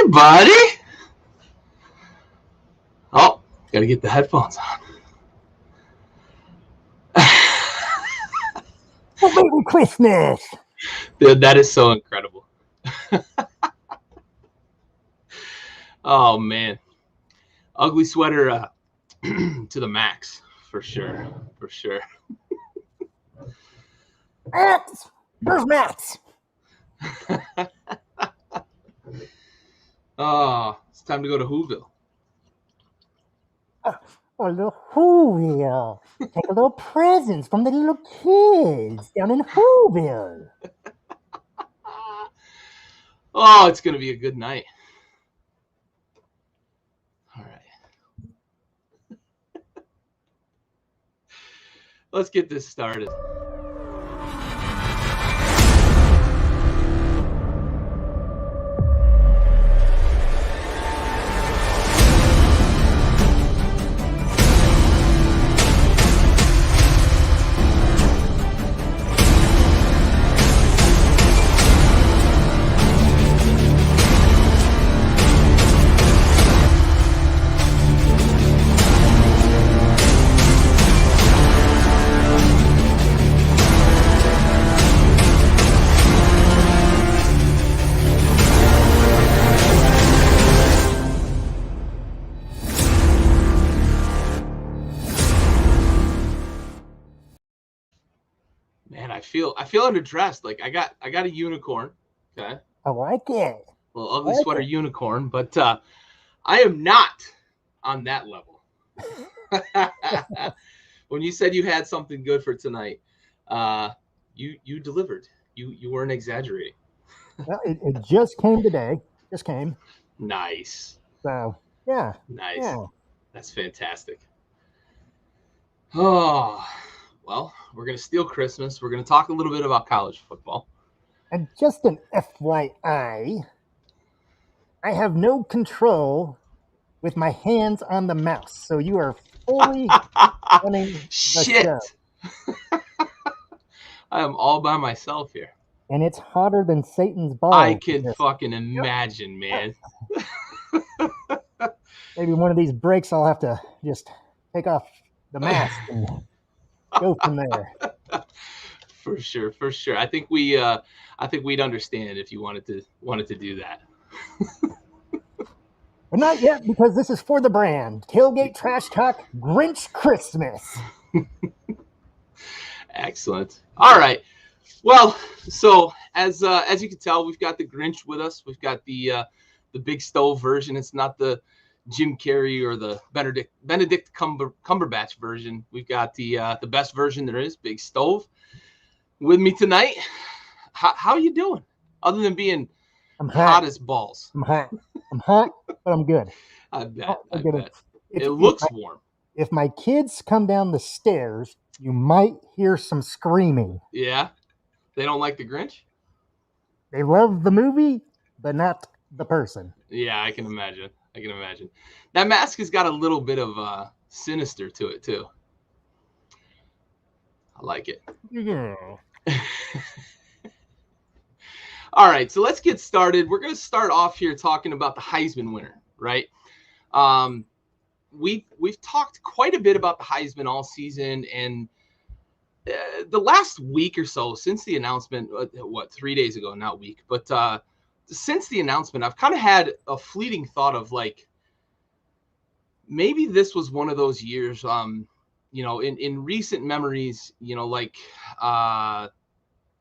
everybody. Oh, gotta get the headphones on. Merry Christmas! Dude, that is so incredible. Oh, man. Ugly sweater to the max, for sure. For sure. Max! Where's Max? Oh, it's time to go to Whoville. A little Whoville. Take a little presents from the little kids down in Whoville. Oh, it's going to be a good night. All right. Let's get this started. Man, I feel underdressed. Like I got a unicorn. Okay. I like it. Little ugly sweater unicorn, but I am not on that level. When you said you had something good for tonight, you delivered. You weren't exaggerating. Well, it just came today. Just came. Nice. So, yeah. Nice. Yeah. That's fantastic. Oh, well, we're going to steal Christmas. We're going to talk a little bit about college football. And just an FYI, I have no control with my hands on the mouse. So you are fully running the Shit. show. I am all by myself here. And it's hotter than Satan's balls. I can fucking imagine, man. Maybe one of these breaks I'll have to just take off the mask and go from there. For sure. I think we'd understand if you wanted to do that. But not yet, because this is for the brand. Tailgate Trash Talk Grinch Christmas. Excellent. All right. Well, so as you can tell, we've got the Grinch with us. We've got the big stove version. It's not the Jim Carrey or the Benedict Cumberbatch version. We've got the best version there is, Big Stove. With me tonight. How you doing? Other than being hot as balls. I'm hot, but I'm good. I bet. It looks warm. If my kids come down the stairs, you might hear some screaming. Yeah? They don't like the Grinch? They love the movie, but not the person. Yeah, I can imagine. That mask has got a little bit of sinister to it, too. I like it. Yeah. All right, so let's get started. We're going to start off here talking about the Heisman winner, right? We've talked quite a bit about the Heisman all season, and the last week or so since the announcement, 3 days ago, not week, but since the announcement, I've kind of had a fleeting thought of like, maybe this was one of those years, in recent memories, like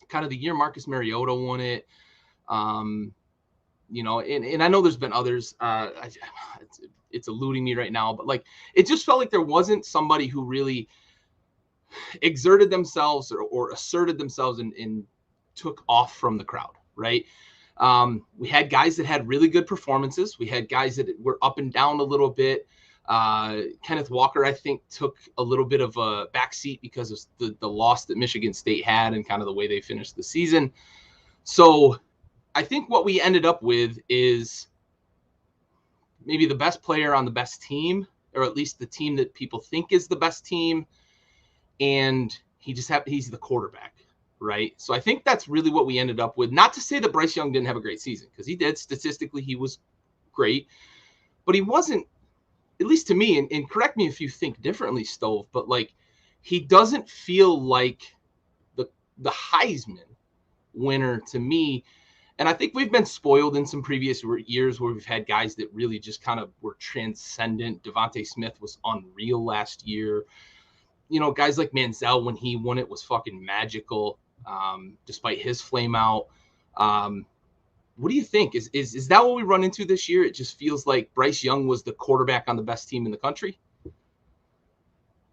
kind of the year Marcus Mariota won it, and I know there's been others. It's eluding me right now, but like it just felt like there wasn't somebody who really exerted themselves or asserted themselves and took off from the crowd, right? We had guys that had really good performances. We had guys that were up and down a little bit. Kenneth Walker, I think, took a little bit of a backseat because of the loss that Michigan State had and kind of the way they finished the season. So I think what we ended up with is maybe the best player on the best team, or at least the team that people think is the best team. And he's the quarterback, right? So I think that's really what we ended up with. Not to say that Bryce Young didn't have a great season, because he did. Statistically, he was great, but he wasn't, at least to me, and correct me if you think differently, Stove, but like he doesn't feel like the Heisman winner to me. And I think we've been spoiled in some previous years where we've had guys that really just kind of were transcendent. Devontae Smith was unreal last year. You know, guys like Manziel, when he won it, was fucking magical, despite his flame out. What do you think? Is that what we run into this year? It just feels like Bryce Young was the quarterback on the best team in the country.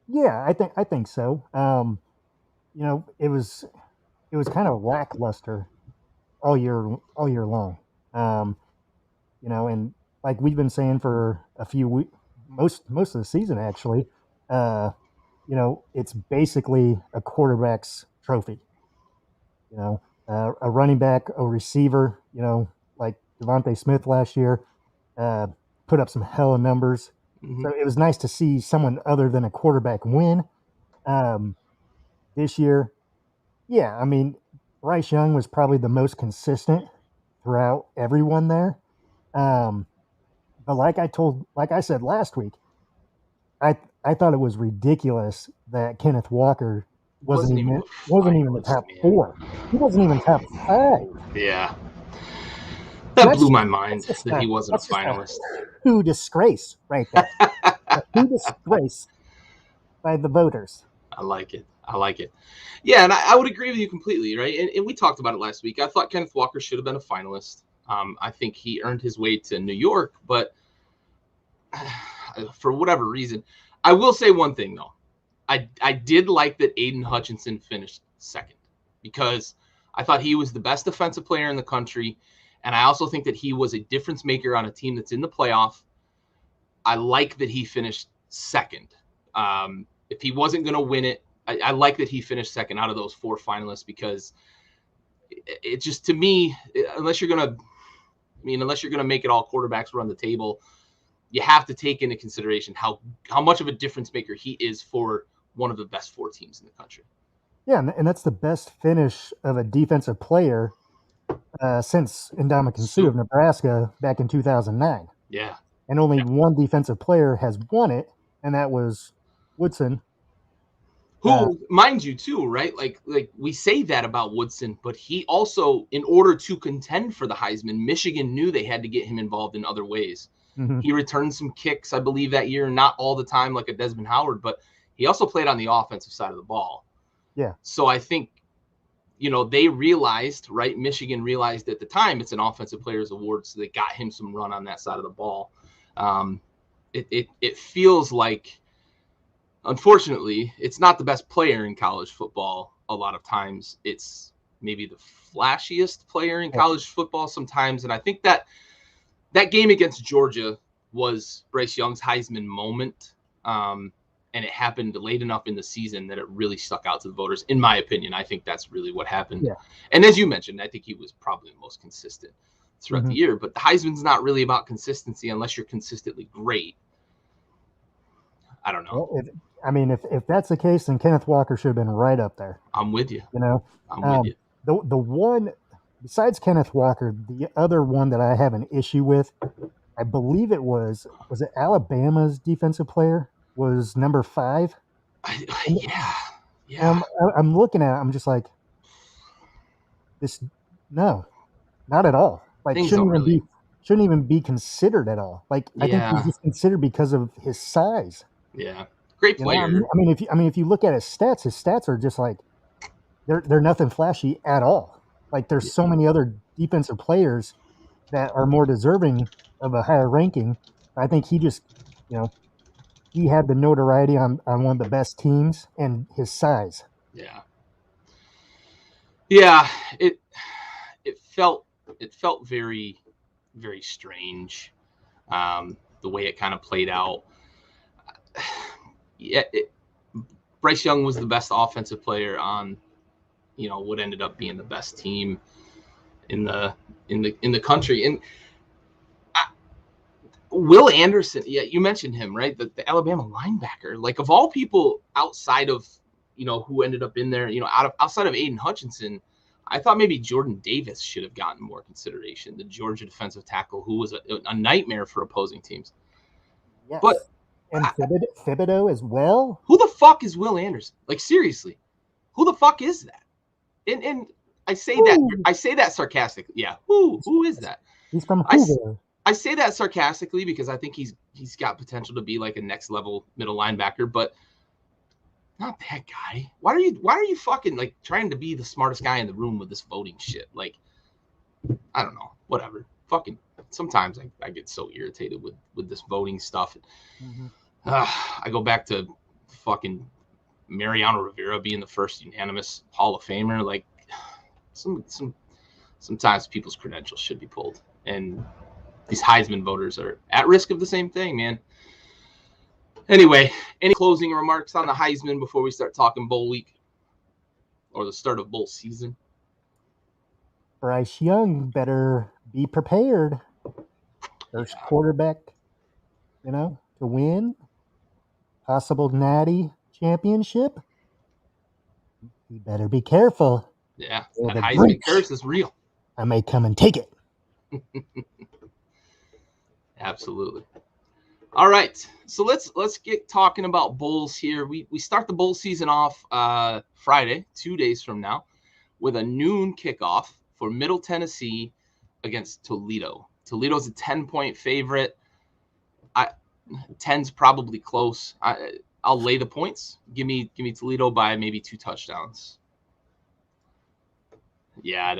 Yeah, I think so. You know, it was kind of lackluster all year long. Um, you know, and like we've been saying for a few weeks, most of the season actually, uh, you know, it's basically a quarterback's trophy. You know, a running back, a receiver. You know, like Devontae Smith last year, uh, put up some hella numbers. Mm-hmm. So it was nice to see someone other than a quarterback win. Um, this year, yeah, I mean, Bryce Young was probably the most consistent throughout everyone there. Um, but like I said last week, I thought it was ridiculous that Kenneth Walker Wasn't even a wasn't even the finalist, top man. 4. He wasn't even top 5. Yeah. That blew my mind That's that he wasn't a finalist. Who disgrace right there. Who disgrace by the voters. I like it. I like it. Yeah, and I would agree with you completely, right? And we talked about it last week. I thought Kenneth Walker should have been a finalist. I think he earned his way to New York, but for whatever reason, I will say one thing, though. I did like that Aiden Hutchinson finished second because I thought he was the best defensive player in the country, and I also think that he was a difference maker on a team that's in the playoff. I like that he finished second. If he wasn't going to win it, I like that he finished second out of those 4 finalists because it just, to me, unless you're going to make it all quarterbacks run the table, you have to take into consideration how much of a difference maker he is for one of the best 4 teams in the country. Yeah, and that's the best finish of a defensive player since Ndamukong Suh of Nebraska back in 2009. Yeah. And only one defensive player has won it, and that was Woodson. Who, mind you, too, right? Like we say that about Woodson, but he also, in order to contend for the Heisman, Michigan knew they had to get him involved in other ways. Mm-hmm. He returned some kicks, I believe, that year, not all the time like a Desmond Howard, but he also played on the offensive side of the ball. Yeah. So I think, you know, they realized, right? Michigan realized at the time it's an offensive players award, so they got him some run on that side of the ball. It feels like, unfortunately, it's not the best player in college football. A lot of times it's maybe the flashiest player in college football sometimes. And I think that game against Georgia was Bryce Young's Heisman moment. And it happened late enough in the season that it really stuck out to the voters. In my opinion, I think that's really what happened. Yeah. And as you mentioned, I think he was probably the most consistent throughout the year. But the Heisman's not really about consistency unless you're consistently great. I don't know. Well, if that's the case, then Kenneth Walker should have been right up there. I'm with you. You know, I'm with you. The one besides Kenneth Walker, the other one that I have an issue with, I believe it was it Alabama's defensive player was number 5. Yeah. I'm looking at it, I'm just like, no, not at all. Like shouldn't even be considered at all. Like I think he's just considered because of his size. Yeah, great player. You know? If you look at his stats are just like they're nothing flashy at all. Like there's so many other defensive players that are more deserving of a higher ranking. I think he just, you know, he had the notoriety on one of the best teams and his size. Yeah. Yeah, it felt very, very strange, the way it kind of played out. Bryce Young was the best offensive player on, you know, what ended up being the best team in the country. And Will Anderson, you mentioned him, right? The Alabama linebacker, like of all people outside of, you know, who ended up in there, you know, outside of Aiden Hutchinson, I thought maybe Jordan Davis should have gotten more consideration, the Georgia defensive tackle who was a nightmare for opposing teams. But Yes. And Thibodeau as well. who the fuck is Will Anderson? Like, seriously, who the fuck is that? And I say that sarcastically. Yeah, who is that? He's from Hoover. I say that sarcastically because I think he's got potential to be like a next level middle linebacker, but not that guy. Why are you fucking like trying to be the smartest guy in the room with this voting shit? Like, I don't know, whatever. Fucking sometimes I get so irritated with this voting stuff. Mm-hmm. I go back to fucking Mariano Rivera being the first unanimous Hall of Famer. Like, sometimes people's credentials should be pulled, and these Heisman voters are at risk of the same thing, man. Anyway, any closing remarks on the Heisman before we start talking bowl week or the start of bowl season? Bryce Young better be prepared. First quarterback, to win. Possible natty championship. You better be careful. Yeah, that Heisman curse is real. I may come and take it. Absolutely. All right, so let's get talking about bowls here. We start the bowl season off Friday, 2 days from now, with a noon kickoff for Middle Tennessee against Toledo. Toledo's a 10-point favorite. 10's probably close. I'll lay the points. Give me Toledo by maybe 2 touchdowns. Yeah,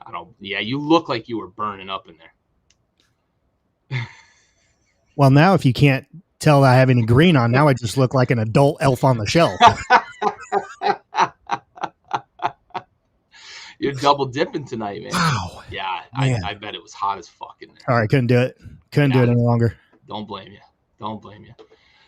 I don't. Yeah, you look like you were burning up in there. Well, now if you can't tell I have any green on, now I just look like an adult elf on the shelf. You're double dipping tonight, man. Wow. Yeah, I bet it was hot as fuck in there. All right, couldn't do it. Couldn't do it any longer. Don't blame you.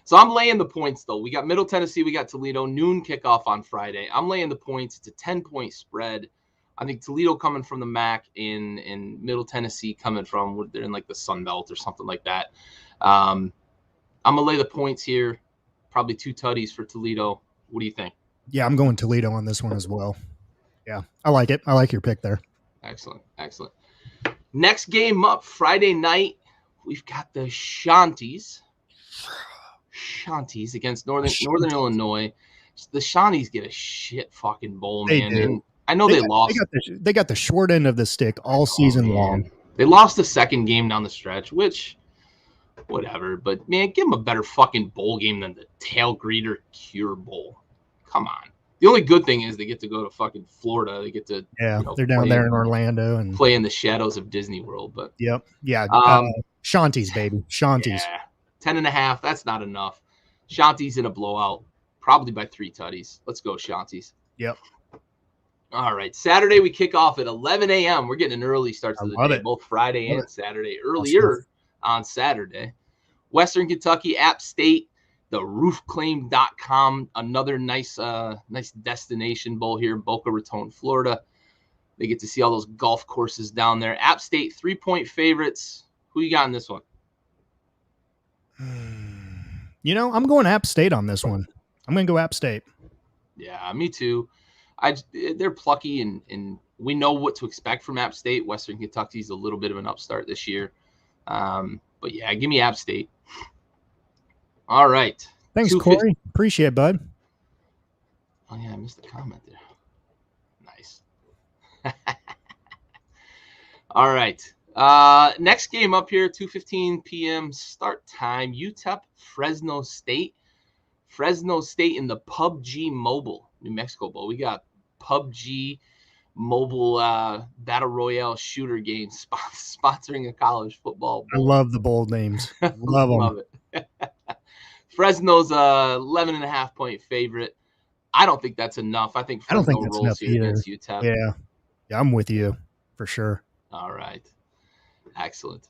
So I'm laying the points, though. We got Middle Tennessee, we got Toledo, noon kickoff on Friday. I'm laying the points. It's a 10-point spread. I think Toledo coming from the MAC in Middle Tennessee coming from, they're in like the Sun Belt or something like that. I'm going to lay the points here, probably 2 tutties for Toledo. What do you think? Yeah, I'm going Toledo on this one as well. Yeah, I like it. I like your pick there. Excellent. Next game up, Friday night, we've got the Shanties against Northern Illinois. The Shanties get a shit fucking bowl, man. And I know they lost. They got the short end of the stick all season long. They lost the second game down the stretch, which, whatever. But, man, give them a better fucking bowl game than the Tailgate Cure Bowl. Come on. The only good thing is they get to go to fucking Florida. They get to they're down there in Orlando and play in the shadows of Disney World. But Shanties, baby, Shanties. Yeah, 10.5. That's not enough. Shanties in a blowout, probably by 3 tutties. Let's go Shanties. Yep. All right, Saturday we kick off at 11 a.m. We're getting an early start to the day, both Friday and Saturday. Earlier on Saturday, Western Kentucky, App State. The roofclaim.com, another nice destination bowl here in Boca Raton, Florida. They get to see all those golf courses down there. App State, 3-point favorites. Who you got in this one? I'm going App State on this one. I'm going to go App State. Yeah, me too. They're plucky, and we know what to expect from App State. Western Kentucky's a little bit of an upstart this year. But, yeah, give me App State. All right. Thanks, Corey. Appreciate it, bud. Oh, yeah, I missed the comment there. Nice. All right. Next game up here, 2:15 p.m. start time. UTEP, Fresno State. Fresno State in the PUBG Mobile New Mexico Bowl. We got PUBG Mobile Battle Royale shooter game sponsoring a college football bowl. I love the bold names. Love them. Love it. Fresno's a 11.5-point favorite. I don't think that's enough. I think Fresno rolls here against UTEP. Yeah, I'm with you for sure. All right. Excellent.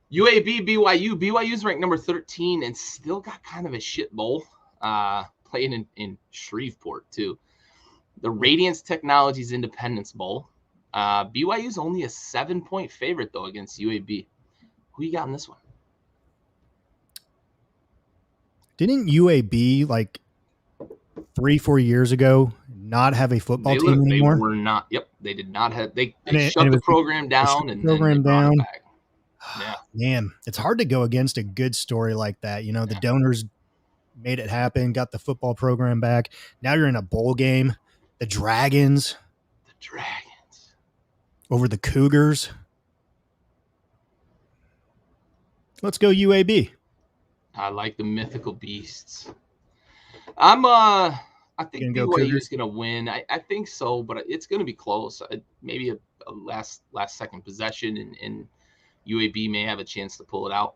UAB, BYU. BYU's ranked number 13 and still got kind of a shit bowl playing in Shreveport, too. The Radiance Technologies Independence Bowl. BYU's only a 7-point favorite, though, against UAB. Who you got in this one? Didn't UAB like 3-4 years ago not have a football They team anymore. were not. Yep, they did not have. They And shut the program down and then they brought it back. Yeah, man, it's hard to go against a good story like that. You know, the donors made it happen, got the football program back. Now you're in a bowl game. The Dragons over the Cougars. Let's go UAB. I like the mythical beasts. I think BYU is going to win. I think so, but it's going to be close. Maybe a last second possession, and UAB may have a chance to pull it out.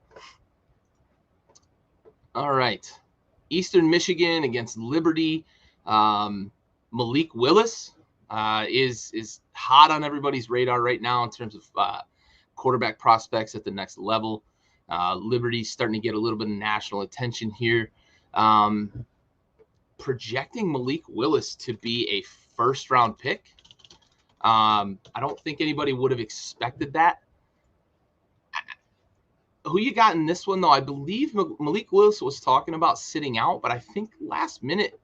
All right. Eastern Michigan against Liberty. Malik Willis is hot on everybody's radar right now in terms of quarterback prospects at the next level. Liberty's starting to get a little bit of national attention here. Projecting Malik Willis to be a first-round pick. I don't think anybody would have expected that. Who you got in this one, though? I believe Malik Willis was talking about sitting out, but I think last minute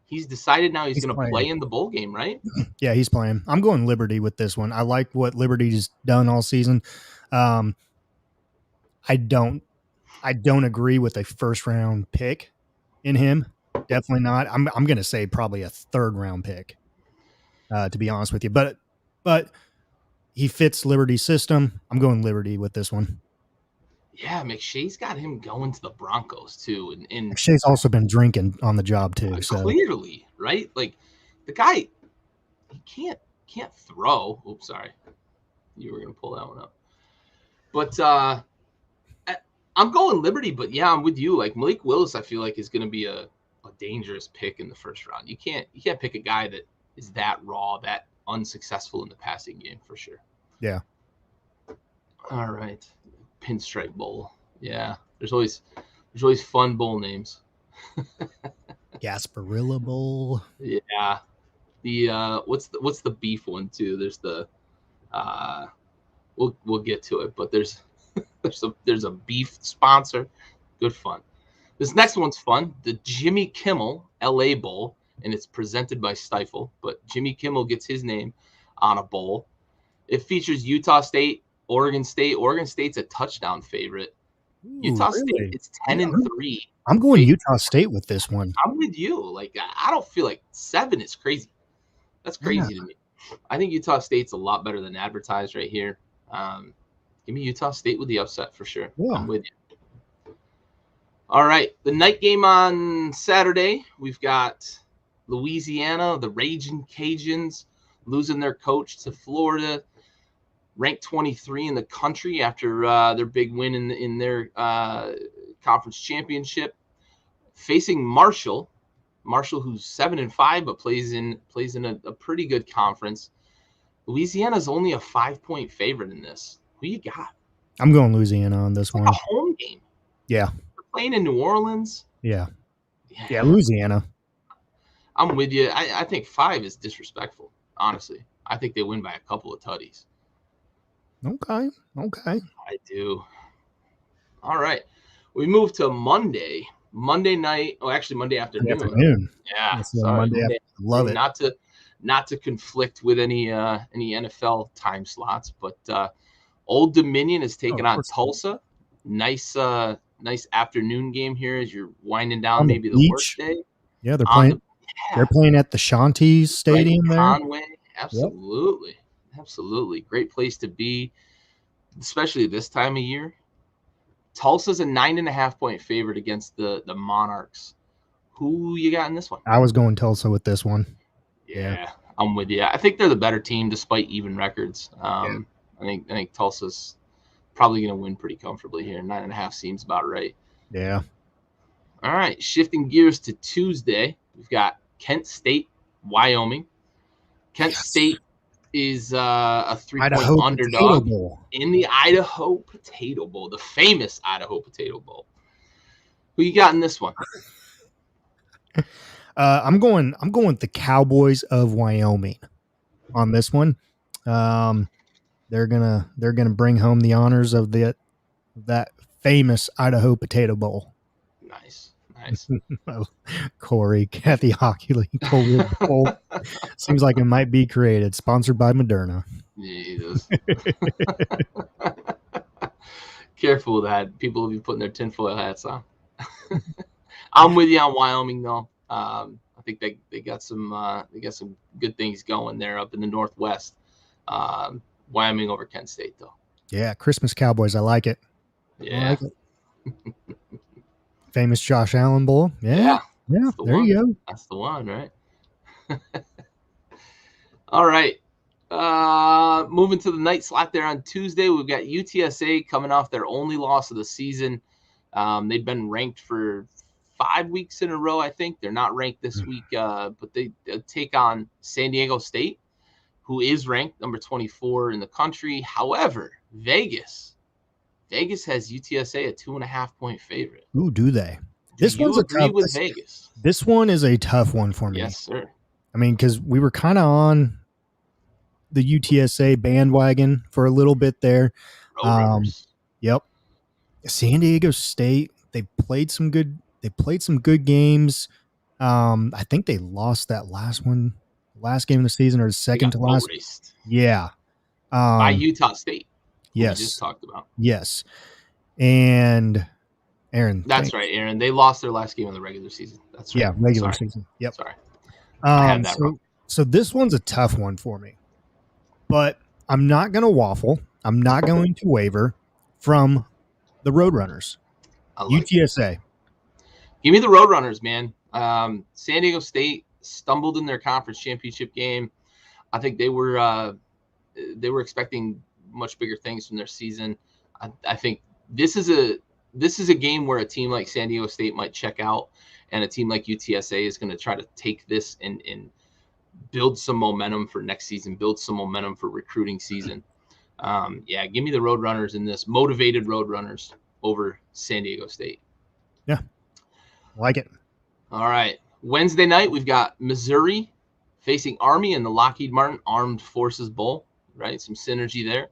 he's decided now he's going to play in the bowl game, right? Yeah, he's playing. I'm going Liberty with this one. I like what Liberty's done all season. I don't agree with a first-round pick in him. Definitely not. I'm going to say probably a third-round pick, to be honest with you. But he fits Liberty's system. I'm going Liberty with this one. Yeah, McShay's got him going to the Broncos too, and McShay's also been drinking on the job too. So clearly, right? Like the guy, he can't throw. Oops, sorry, you were gonna pull that one up. But I'm going Liberty. But yeah, I'm with you. Like Malik Willis, I feel like is gonna be a dangerous pick in the first round. You can't pick a guy that is that raw, that unsuccessful in the passing game for sure. Yeah. All right. Pinstripe Bowl. Yeah. There's always fun bowl names. Gasparilla Bowl. Yeah. The what's the beef one too? There's the we'll get to it, but there's a beef sponsor. Good fun. This next one's fun. The Jimmy Kimmel LA Bowl, and it's presented by Stifle, but Jimmy Kimmel gets his name on a bowl. It features Utah State, Oregon State. Oregon State's a touchdown favorite. Utah State, it's 10-3. I'm going Utah State with this one. I'm with you. Like I don't feel like 7 is crazy. That's crazy to me. I think Utah State's a lot better than advertised right here. Give me Utah State with the upset for sure. Yeah. I'm with you. All right, the night game on Saturday, we've got Louisiana, the Raging Cajuns, losing their coach to Florida, ranked 23 in the country after their big win in their conference championship, facing Marshall, who's 7-5 but plays in a pretty good conference. Louisiana's only a 5-point favorite in this. Who you got? I'm going Louisiana on this one. A home game. Yeah. Playing in New Orleans. Yeah, Louisiana. I'm with you. I think 5 is disrespectful, honestly. I think they win by a couple of tutties. Okay. I do. All right. We move to Monday night. Oh, actually Monday afternoon. Yeah. Sorry, Monday. Love it. Not to conflict with any NFL time slots, but Old Dominion is taking on Tulsa. Nice afternoon game here as you're winding down maybe the work day. Yeah, they're playing. They're playing at the Shanties Stadium there. Conway, absolutely, yep. Absolutely, great place to be, especially this time of year. Tulsa's a 9.5-point favorite against the Monarchs. Who you got in this one? I was going Tulsa with this one. Yeah, I'm with you. I think they're the better team despite even records. I think Tulsa's probably going to win pretty comfortably here. 9.5 seems about right. Yeah. All right. Shifting gears to Tuesday, we've got Kent State, Wyoming. Kent State is a 3-point underdog in the Idaho Potato Bowl, the famous Idaho Potato Bowl. Who you got in this one? I'm going with the Cowboys of Wyoming on this one. They're gonna bring home the honors of that famous Idaho Potato Bowl. Nice. Nice. Corey, Kathy Hockey League, Cold Bowl. Seems like it might be created. Sponsored by Moderna. Jesus. Careful with that. People will be putting their tinfoil hats on. I'm with you on Wyoming though. I think they got some good things going there up in the Northwest. Wyoming over Kent State though. Yeah, Christmas Cowboys. I like it. Yeah. I like it. Famous Josh Allen Bowl. Yeah. There one. you go. That's the one, right? All right. Moving to the night slot there on Tuesday, we've got UTSA coming off their only loss of the season. They've been ranked for 5 weeks in a row, I think. They're not ranked this week, but they take on San Diego State, who is ranked number 24 in the country. However, Vegas has UTSA a 2.5-point favorite. Ooh, do they? This one's agree with Vegas. This one is a tough one for me. Yes, sir. I mean, because we were kind of on the UTSA bandwagon for a little bit there. Yep. San Diego State, they played some good games. I think they lost that last game of the season, or the second to last. Raced. Yeah. By Utah State. Yes. We just talked about. Yes. And Aaron. That's right, Aaron. They lost their last game of the regular season. That's right. Yeah, regular season. Yep. Sorry. I had that wrong. So this one's a tough one for me. But I'm not going to waffle. I'm not going to waver from the Roadrunners. UTSA. Give me the Roadrunners, man. San Diego State stumbled in their conference championship game. I think they were expecting much bigger things from their season. I think this is a game where a team like San Diego State might check out, and a team like UTSA is going to try to take this and build some momentum for next season, build some momentum for recruiting season. Give me the Roadrunners in this, motivated Roadrunners over San Diego State. Yeah, I like it. All right. Wednesday night, we've got Missouri facing Army in the Lockheed Martin Armed Forces Bowl, right? Some synergy there.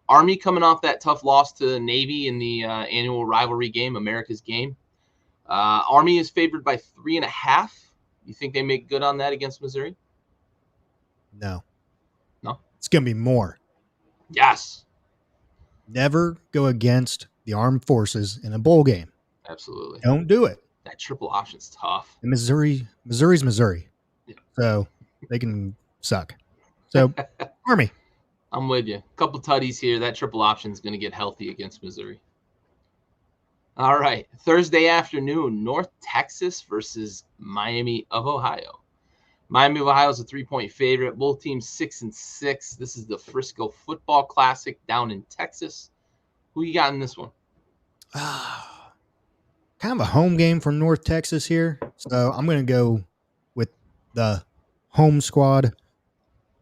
Army coming off that tough loss to Navy in the annual rivalry game, America's Game. Army is favored by 3.5. You think they make good on that against Missouri? No. No? It's going to be more. Yes. Never go against the armed forces in a bowl game. Absolutely. Don't do it. That triple option's tough. And Missouri's Missouri. Yeah. So they can suck. So Army. I'm with you. A couple tutties here. That triple option is going to get healthy against Missouri. All right. Thursday afternoon, North Texas versus Miami of Ohio. Miami of Ohio is a 3-point favorite. Both teams 6-6. This is the Frisco Football Classic down in Texas. Who you got in this one? Kind of a home game for North Texas here. So I'm going to go with the home squad.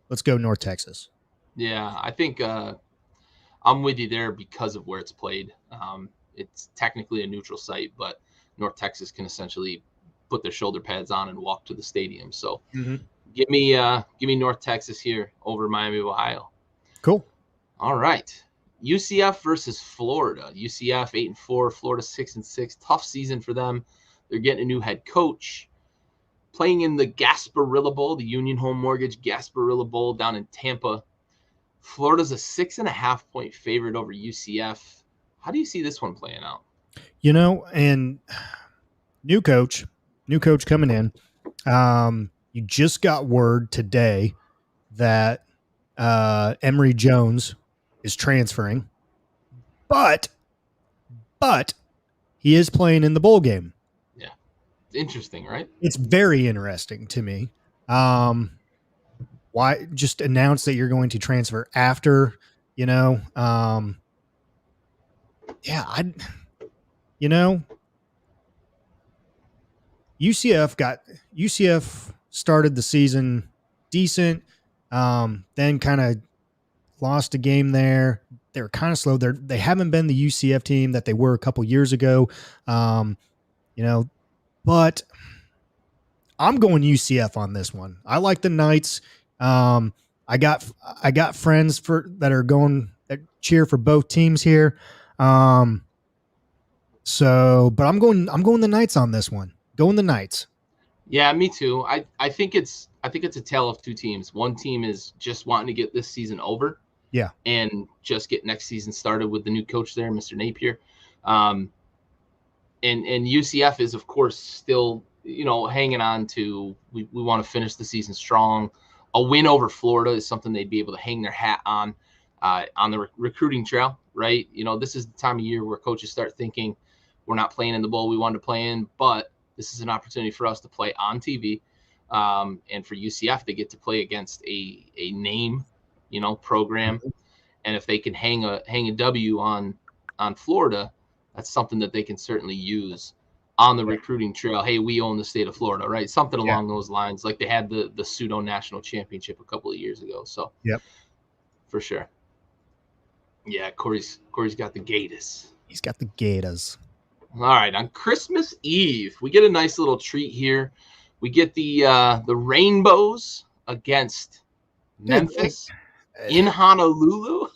Let's go North Texas. Yeah, I think I'm with you there because of where it's played. It's technically a neutral site, but North Texas can essentially put their shoulder pads on and walk to the stadium. So give me North Texas here over Miami of Ohio. Cool. All right. UCF versus Florida. UCF 8-4, Florida 6-6. Tough season for them. They're getting a new head coach. Playing in the Gasparilla Bowl, the Union Home Mortgage Gasparilla Bowl down in Tampa. Florida's a 6.5-point favorite over UCF. How do you see this one playing out? You know, and new coach coming in. You just got word today that Emory Jones is transferring, but he is playing in the bowl game. Yeah, interesting, right? It's very interesting to me. Why just announce that you're going to transfer after, UCF started the season decent, then kind of lost a game there. They were kind of slow. They haven't been the UCF team that they were a couple years ago, but I'm going UCF on this one. I like the Knights. I got friends that cheer for both teams here. So, but I'm going the Knights on this one. Going the Knights. Yeah, me too. I think it's a tale of two teams. One team is just wanting to get this season over. Yeah. And just get next season started with the new coach there, Mr. Napier. And UCF is, of course, still, hanging on to, we want to finish the season strong. A win over Florida is something they'd be able to hang their hat on the recruiting trail, right? This is the time of year where coaches start thinking, we're not playing in the bowl we wanted to play in, but this is an opportunity for us to play on TV. And for UCF, they get to play against a name, program. And if they can hang a W on Florida, that's something that they can certainly use on the recruiting trail. Hey, we own the state of Florida, right? Something along those lines, like they had the pseudo national championship a couple of years ago. So, for sure. Yeah, Corey's got the Gators. He's got the Gators. All right, on Christmas Eve, we get a nice little treat here. We get the Rainbows against Memphis in Honolulu.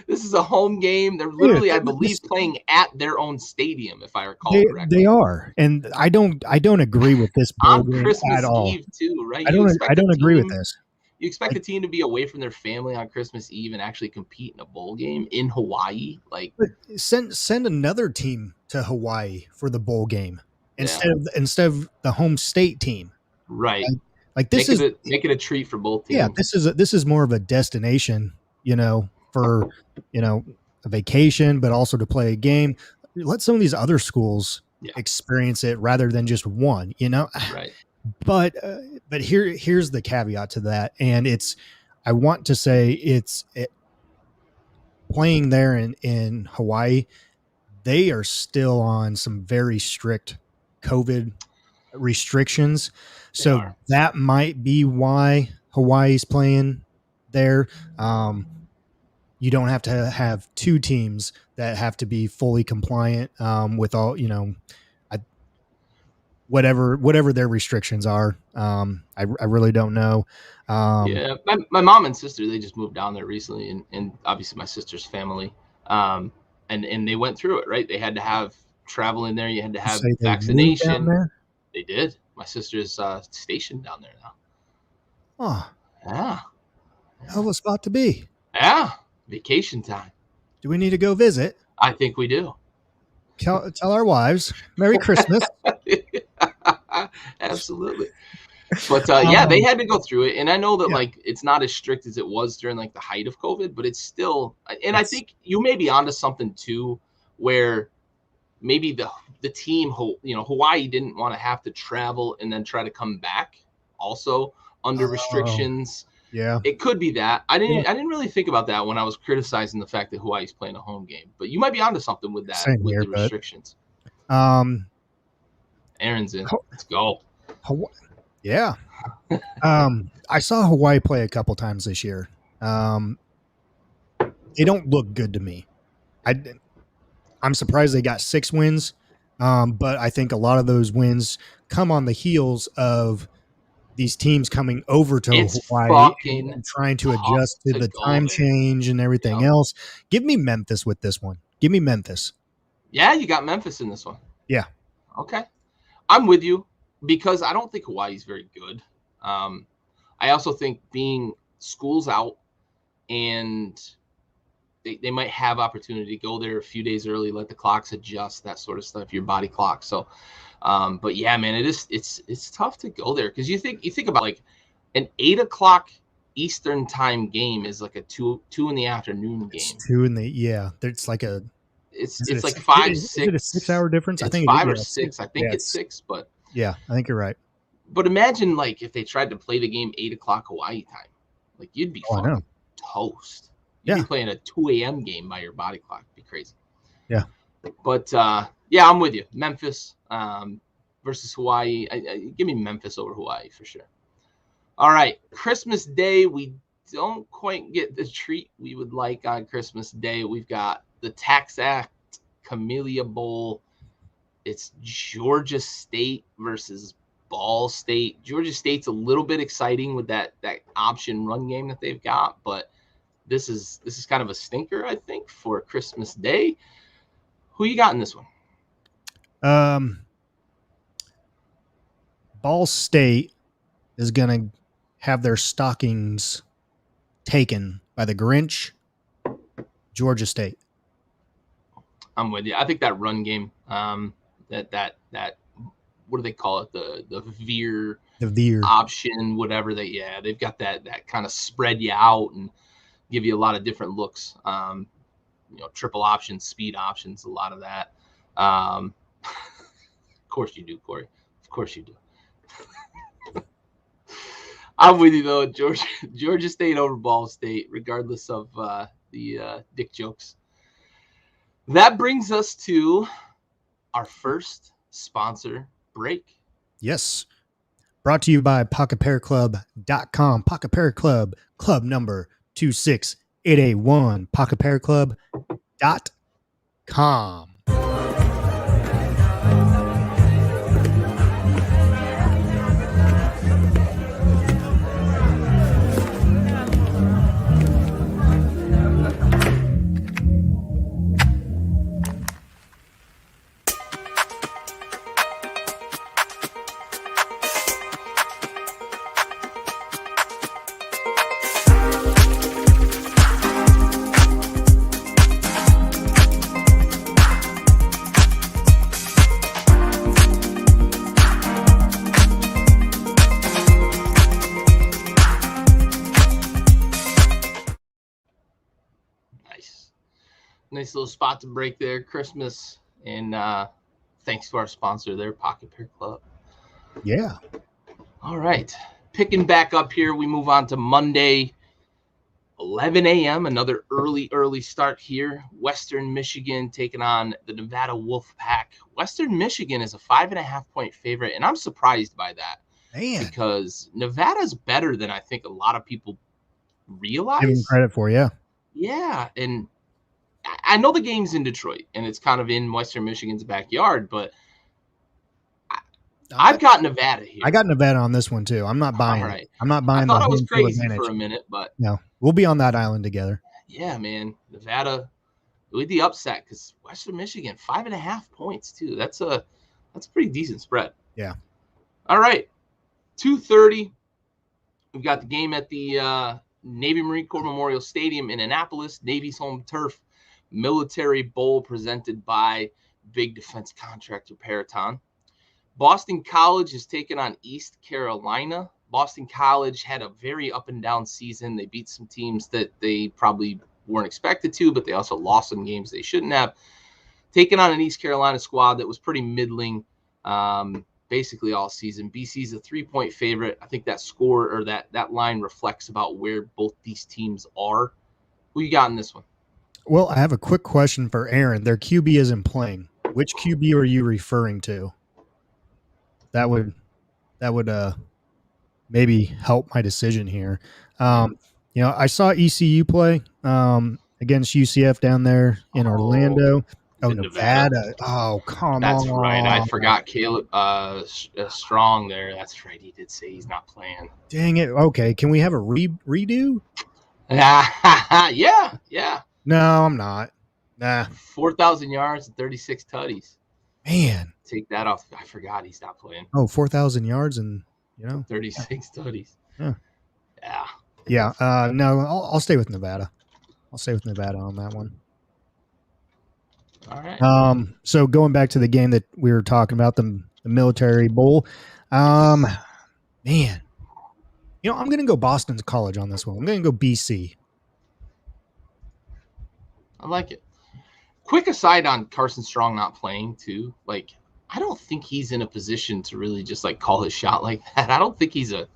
This is a home game. They're literally, I believe, playing at their own stadium, if I recall correctly. They are, and I don't agree with this bowl game Christmas at all. Eve too, right? I don't agree with this. You expect the team to be away from their family on Christmas Eve and actually compete in a bowl game in Hawaii? Like, send another team to Hawaii for the bowl game instead of the home state team, right? Like this make it a treat for both teams. Yeah, this is more of a destination, for a vacation, but also to play a game. Let some of these other schools experience it rather than just one, Right. But here's the caveat to that, and I want to say playing there in Hawaii, they are still on some very strict COVID restrictions, so that might be why Hawaii's playing there. You don't have to have two teams that have to be fully compliant with all, whatever their restrictions are. I really don't know. My mom and sister, they just moved down there recently, and obviously my sister's family, and they went through it, right? They had to have travel in there. You had to have vaccination. They did. My sister's stationed down there now. Oh, yeah. Hell of a spot to be. Yeah, vacation time. Do we need to go visit? I think we do. Tell our wives Merry Christmas. Absolutely. But they had to go through it, and I know that it's not as strict as it was during the height of COVID, but it's still. And I think you may be onto something too, where maybe the team, Hawaii didn't want to have to travel and then try to come back also under restrictions. Yeah, it could be that. I didn't really think about that when I was criticizing the fact that Hawaii's playing a home game, but you might be onto something with that. Same here, the restrictions. Aaron's in. Let's go. Yeah. I saw Hawaii play a couple times this year. They don't look good to me. I'm surprised they got 6 wins, but I think a lot of those wins come on the heels of these teams coming over to Hawaii and trying to adjust to the time change and everything else. Give me Memphis with this one. Give me Memphis. Yeah, you got Memphis in this one. Yeah. Okay. I'm with you because I don't think Hawaii's very good. I also think being schools out and they might have opportunity to go there a few days early, let the clocks adjust, that sort of stuff, your body clock. So, but yeah, man, it's tough to go there because you think about an 8 o'clock Eastern time game is like a 2 in the afternoon game. It's 2 in the It's like a. It's like 5, 6. Is it a 6 hour difference? I think 5 or 6. I think it's 6, but yeah, I think you're right. But imagine if they tried to play the game 8 o'clock Hawaii time, you'd be toast. You'd be playing a 2 a.m. game by your body clock. It'd be crazy. Yeah. But I'm with you. Memphis versus Hawaii. Give me Memphis over Hawaii for sure. All right, Christmas Day. We don't quite get the treat we would like on Christmas Day. We've got the Tax Act Camellia Bowl. It's Georgia State versus Ball State. Georgia State's a little bit exciting with that option run game that they've got, but this is kind of a stinker, I think, for Christmas Day. Who you got in this one? Ball State is going to have their stockings taken by the Grinch, Georgia State. I'm with you. I think that run game, that what do they call it? The veer option, whatever they've got that kind of spread you out and give you a lot of different looks. Triple options, speed options, a lot of that. Of course you do, Corey. Of course you do. I'm with you though. Georgia State over Ball State, regardless of the dick jokes. That brings us to our first sponsor break. Yes. Brought to you by PocketPairClub.com. Pocket Pair Club, club number 26881. PocketPairClub.com. Nice little spot to break there. Christmas, and thanks to our sponsor there, Pocket Pair Club. Yeah. All right. Picking back up here, we move on to Monday, 11 a.m. Another early start here. Western Michigan taking on the Nevada Wolfpack. Western Michigan is a 5.5-point favorite, and I'm surprised by that. Man. Because Nevada's better than I think a lot of people realize. Give them credit for, yeah. Yeah, and I know the game's in Detroit, and it's kind of in Western Michigan's backyard, but I've got Nevada here. I got Nevada on this one, too. I'm not buying All right. it. I'm not buying I thought I was crazy for a minute, but... No, we'll be on that island together. Yeah, man. Nevada with the upset, because Western Michigan, 5.5 points, too. That's a pretty decent spread. Yeah. All right. 2:30. We've got the game at the Navy Marine Corps Memorial Stadium in Annapolis, Navy's home turf. Military Bowl presented by big defense contractor Peraton. Boston College is taking on East Carolina. Boston College had a very up and down season. They beat some teams that they probably weren't expected to, but they also lost some games they shouldn't have. Taking on an East Carolina squad that was pretty middling basically all season. BC's a 3-point favorite. I think that score or that line reflects about where both these teams are. Who you got in this one? Well, I have a quick question for Aaron. Their QB isn't playing. Which QB are you referring to? That would maybe help my decision here. I saw ECU play against UCF down there in Orlando. Oh, Nevada. Oh, come on. That's right. I forgot Caleb Strong there. That's right. He did say he's not playing. Dang it. Okay. Can we have a redo? Yeah. No, I'm not. Nah. 4,000 yards and 36 tutties. Man. Take that off. I forgot he's not playing. Oh, 4,000 yards and, 36 tutties. Yeah. No, I'll stay with Nevada. I'll stay with Nevada on that one. All right. So going back to the game that we were talking about, the Military Bowl, man, I'm going to go Boston College on this one. I'm going to go BC. I like it. Quick aside on Carson Strong not playing too. Like, I don't think he's in a position to really just like call his shot like that. I don't think he's a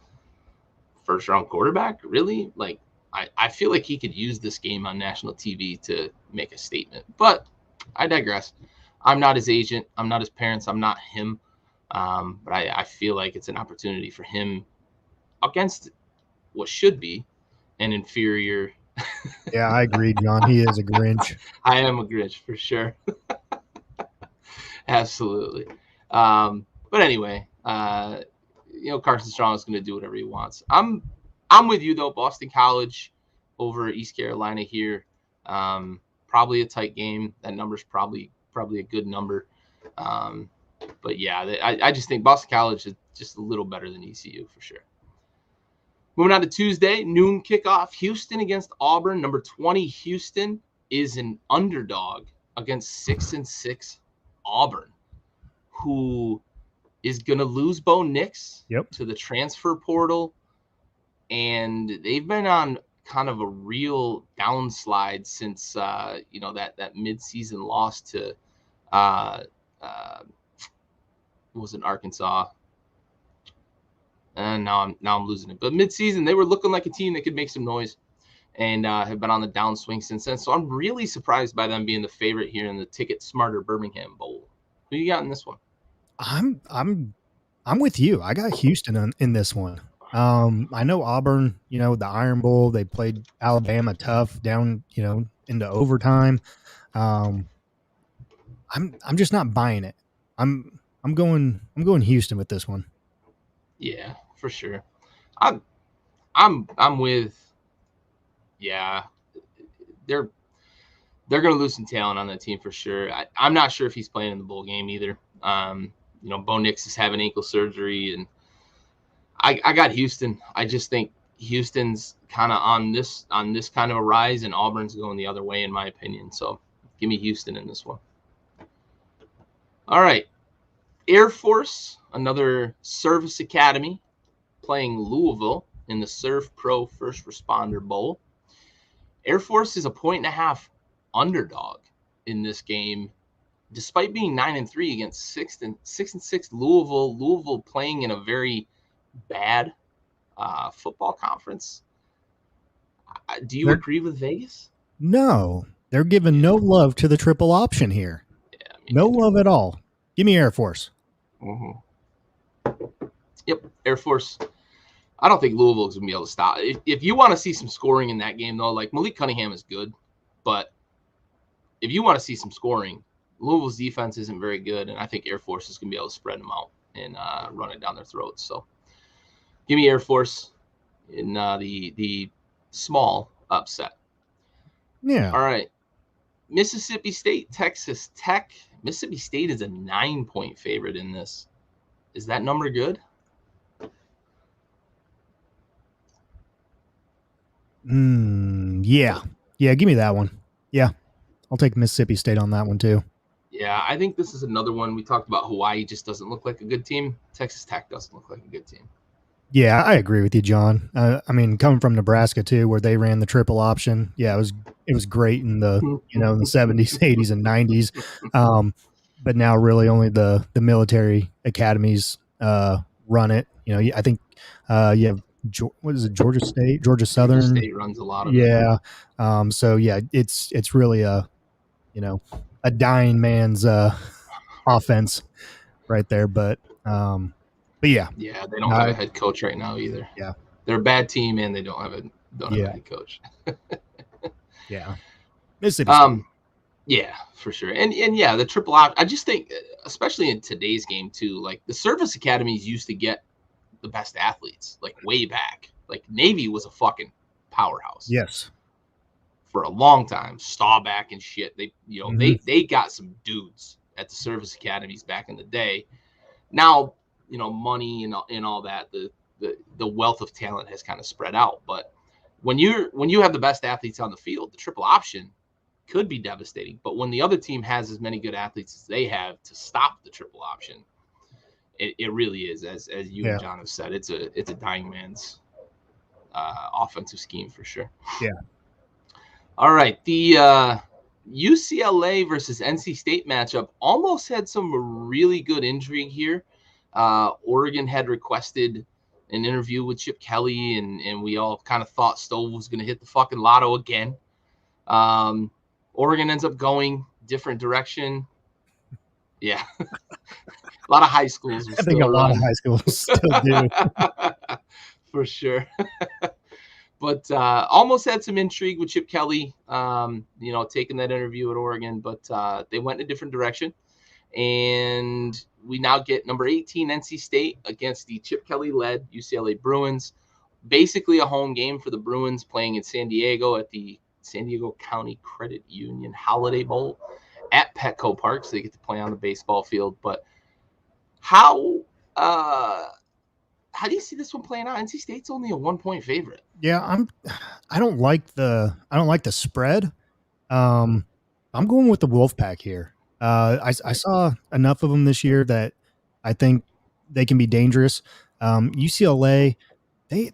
first round quarterback, really. Like, I feel like he could use this game on national TV to make a statement, but I digress. I'm not his agent. I'm not his parents. I'm not him. But I feel like it's an opportunity for him against what should be an inferior. Yeah, I agree, John. He is a Grinch. I am a Grinch for sure. Absolutely. But anyway, Carson Strong is going to do whatever he wants. I'm with you though. Boston College over East Carolina here. Probably a tight game. That number's probably a good number. But yeah, I just think Boston College is just a little better than ECU for sure. Moving on to Tuesday, noon kickoff, Houston against Auburn. Number 20, Houston is an underdog against 6-6 Auburn, who is going to lose Bo Nix to the transfer portal. And they've been on kind of a real downslide since, that midseason loss to, was in Arkansas. And now I'm losing it. But midseason, they were looking like a team that could make some noise, and have been on the downswing since then. So I'm really surprised by them being the favorite here in the Ticket Smarter Birmingham Bowl. Who you got in this one? I'm with you. I got Houston in this one. I know Auburn, the Iron Bowl, they played Alabama tough down, into overtime. I'm just not buying it. I'm going Houston with this one. Yeah, for sure. I'm with. Yeah, they're going to lose some talent on that team for sure. I'm not sure if he's playing in the bowl game either. Bo Nix is having ankle surgery, and I got Houston. I just think Houston's kind of on this kind of a rise, and Auburn's going the other way, in my opinion. So give me Houston in this one. All right. Air Force, another service academy, playing Louisville in the Serve Pro First Responder Bowl. Air Force is a 1.5 underdog in this game, despite being 9-3 against 6-6 Louisville. Louisville playing in a very bad football conference. Do you agree with Vegas? No, they're giving no love to the triple option here. Yeah, no love at all. Give me Air Force. Mm-hmm. Yep, Air Force. I don't think Louisville is going to be able to stop. If you want to see some scoring in that game, though, like Malik Cunningham is good, but if you want to see some scoring, Louisville's defense isn't very good, and I think Air Force is going to be able to spread them out and run it down their throats. So give me Air Force in the small upset. Yeah. All right. Mississippi State, Texas Tech. Mississippi State is a 9-point favorite in this. Is that number good? Yeah. Yeah, give me that one. Yeah. I'll take Mississippi State on that one too. Yeah, I think this is another one. We talked about Hawaii just doesn't look like a good team. Texas Tech doesn't look like a good team. Yeah, I agree with you, John. I mean, coming from Nebraska too, where they ran the triple option. Yeah, it was great in the in the 70s, 80s, and 90s. But now really only the military academies run it. I think you have what is it, Georgia State, Georgia Southern. Georgia State runs a lot of it. Yeah. So yeah, it's really a dying man's offense right there. But yeah. Yeah, they don't have a head coach right now either. Yeah. They're a bad team and they don't have a head coach. Yeah. Mississippi. Yeah, for sure. And yeah, the triple option. I just think, especially in today's game too, like the service academies used to get the best athletes, like way back. Like Navy was a fucking powerhouse. Yes. For a long time. Staubach and shit. They they got some dudes at the service academies back in the day. Now, money and all that, the wealth of talent has kind of spread out. But when you have the best athletes on the field, the triple option could be devastating. But when the other team has as many good athletes as they have to stop the triple option, it really is, as you and John have said, it's a dying man's offensive scheme for sure. Yeah. All right, the UCLA versus NC State matchup almost had some really good intrigue here. Oregon had requested an interview with Chip Kelly, and we all kind of thought Stove was going to hit the fucking lotto again. Oregon ends up going different direction. Yeah. A lot of high schools. I think a lot of high schools still do. For sure. But almost had some intrigue with Chip Kelly, taking that interview at Oregon, but they went in a different direction. And we now get number 18 NC State against the Chip Kelly-led UCLA Bruins. Basically a home game for the Bruins, playing in San Diego at the San Diego County Credit Union Holiday Bowl at Petco Park, so they get to play on the baseball field. But How do you see this one playing out? NC State's only a 1-point favorite. Yeah, I don't like the spread. I'm going with the Wolfpack here. I saw enough of them this year that I think they can be dangerous. UCLA, they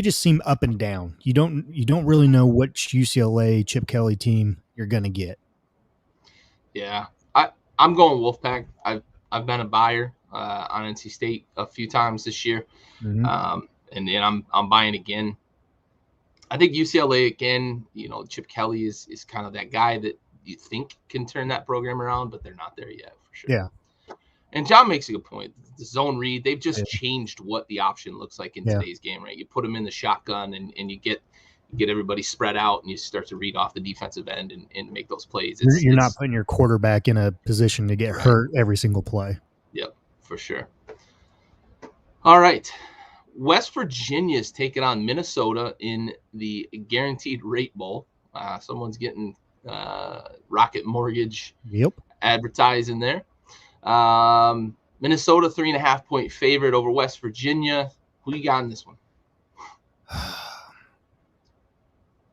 just seem up and down. You don't really know which UCLA Chip Kelly team you're going to get. Yeah, I'm going Wolfpack. I've been a buyer on NC State a few times this year, Mm-hmm. And I'm buying again. I think UCLA again. Chip Kelly is kind of that guy that you think can turn that program around, but they're not there yet for sure. Yeah. And John makes a good point. The zone read, they've just changed what the option looks like in today's game, right? You put them in the shotgun and you get everybody spread out and you start to read off the defensive end and make those plays. You're not putting your quarterback in a position to get hurt every single play. Yep, for sure. All right. West Virginia is taking on Minnesota in the Guaranteed Rate Bowl. Someone's getting Rocket Mortgage advertising there. Minnesota 3.5-point favorite over West Virginia. Who you got in this one?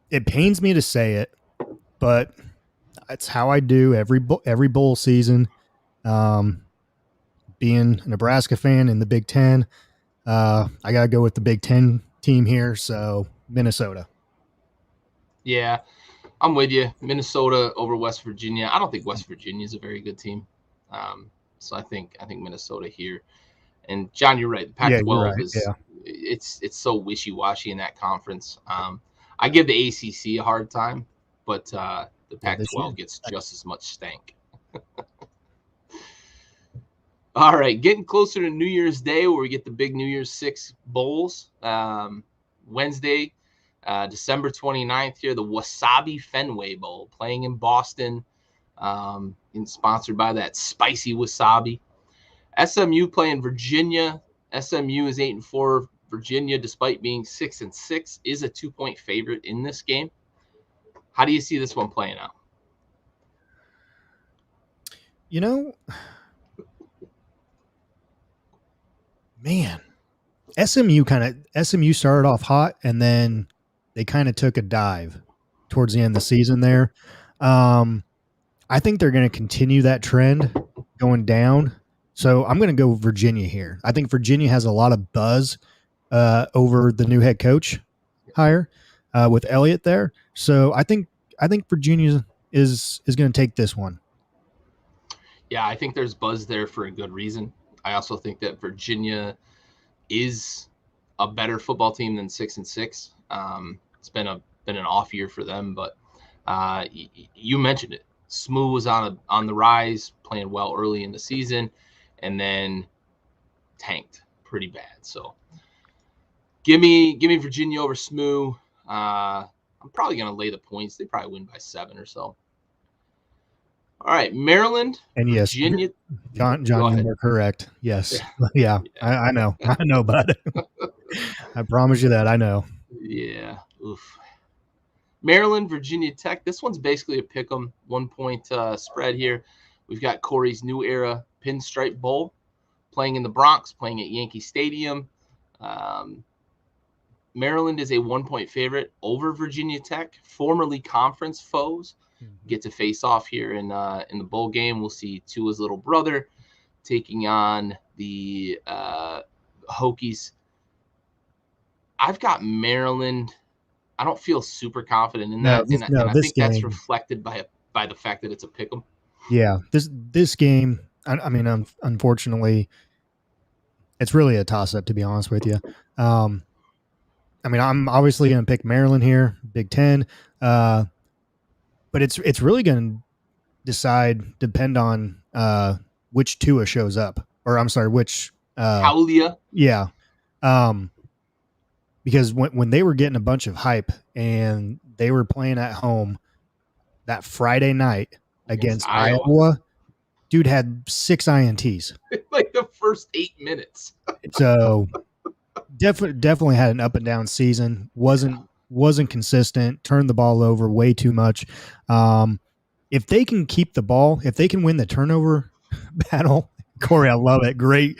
It pains me to say it, but it's how I do every bowl season. Being a Nebraska fan in the Big Ten, I gotta go with the Big Ten team here. So Minnesota. Yeah, I'm with you. Minnesota over West Virginia. I don't think West Virginia is a very good team. So I think Minnesota here. And John, you're right. The Pac-12 it's so wishy-washy in that conference. I give the ACC a hard time, but the Pac-12 gets just as much stank. All right, getting closer to New Year's Day where we get the big New Year's 6 bowls. Wednesday, December 29th here, the Wasabi Fenway Bowl, playing in Boston, and sponsored by that spicy wasabi. SMU playing Virginia. SMU is 8-4. Virginia, despite being 6-6, is a 2-point favorite in this game. How do you see this one playing out? Man, SMU started off hot and then they kind of took a dive towards the end of the season there. I think they're going to continue that trend going down. So I'm going to go Virginia here. I think Virginia has a lot of buzz over the new head coach hire with Elliott there. So I think Virginia is going to take this one. Yeah, I think there's buzz there for a good reason. I also think that Virginia is a better football team than 6-6. It's been an off year for them, but you mentioned it. SMU was on the rise, playing well early in the season, and then tanked pretty bad. So give me Virginia over SMU. I'm probably going to lay the points. They probably win by 7 or so. All right, Maryland and yes, Virginia. John, you were correct. Yes, yeah. I know, bud. I promise you that I know. Yeah. Oof. Maryland, Virginia Tech. This one's basically a pick 'em 1-point spread here. We've got Corey's New Era Pinstripe Bowl playing in the Bronx, playing at Yankee Stadium. Maryland is a 1-point favorite over Virginia Tech, formerly conference foes. Get to face off here in the bowl game. We'll see Tua's little brother taking on the Hokies. I've got Maryland. I don't feel super confident in that, and I think that's reflected by the fact that it's a pick'em. Yeah, this game. I mean, unfortunately, it's really a toss-up, to be honest with you. I mean, I'm obviously going to pick Maryland here, Big Ten, but it's really going to depend on which Tua shows up, or I'm sorry, which Taulia. Yeah, because when they were getting a bunch of hype and they were playing at home that Friday night against Iowa, dude had 6 INTs. Like the first 8 minutes. So definitely had an up and down season. Wasn't consistent. Turned the ball over way too much. If they can keep the ball, if they can win the turnover battle Corey, I love it. Great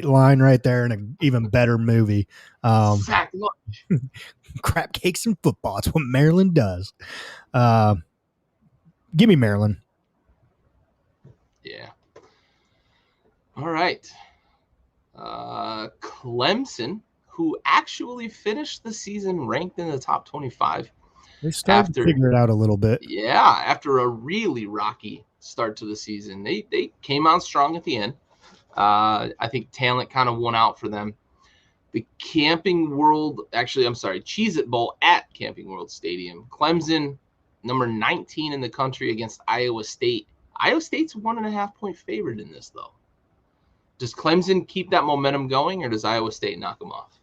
line right there, and an even better movie. Sack lunch. Crap cakes and football. It's what Maryland does. Give me Maryland. Yeah. All right. Clemson, who actually finished the season ranked in the top 25. They started to figure it out a little bit. Yeah, after a really rocky start to the season. They came on strong at the end. I think talent kind of won out for them. The Cheez-It Bowl at Camping World Stadium. Clemson, number 19 in the country against Iowa State. Iowa State's 1.5-point favorite in this, though. Does Clemson keep that momentum going, or does Iowa State knock them off?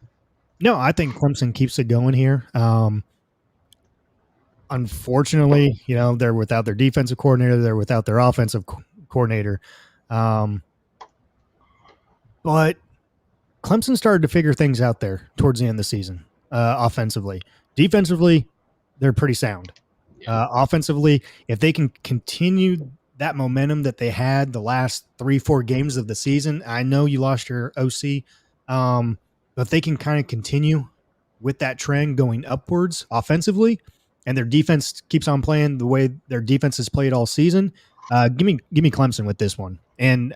No, I think Clemson keeps it going here. Unfortunately, they're without their defensive coordinator. They're without their offensive coordinator. But Clemson started to figure things out there towards the end of the season, offensively. Defensively, they're pretty sound. Yeah. Offensively, if they can continue that momentum that they had the last 3-4 games of the season, I know you lost your OC, but if they can kind of continue with that trend going upwards offensively, and their defense keeps on playing the way their defense has played all season, give me Clemson with this one. And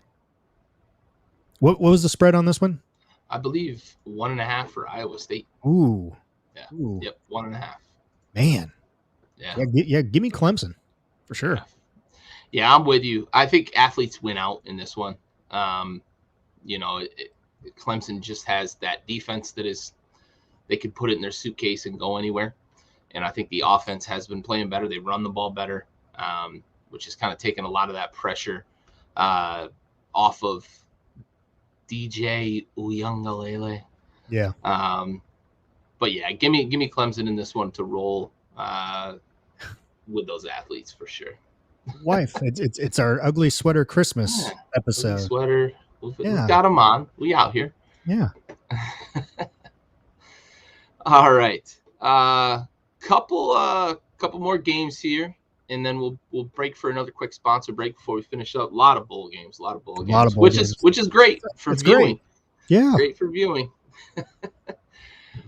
what was the spread on this one? I believe 1.5 for Iowa State. Ooh. Yeah. Ooh. Yep. 1.5. Man. Yeah. Give me Clemson for sure. Yeah, I'm with you. I think athletes win out in this one. Clemson just has that defense that is, they could put it in their suitcase and go anywhere. And I think the offense has been playing better. They run the ball better, which has kind of taken a lot of that pressure off of DJ Uiagalelei. Yeah. But yeah, give me Clemson in this one to roll with those athletes for sure. Wife, it's our ugly sweater Christmas episode. Ugly sweater. We've got them on. We out here. Yeah. All right. Couple more games here, and then we'll break for another quick sponsor break before we finish up. A lot of bowl games, which is great for viewing. Great. Yeah, great for viewing.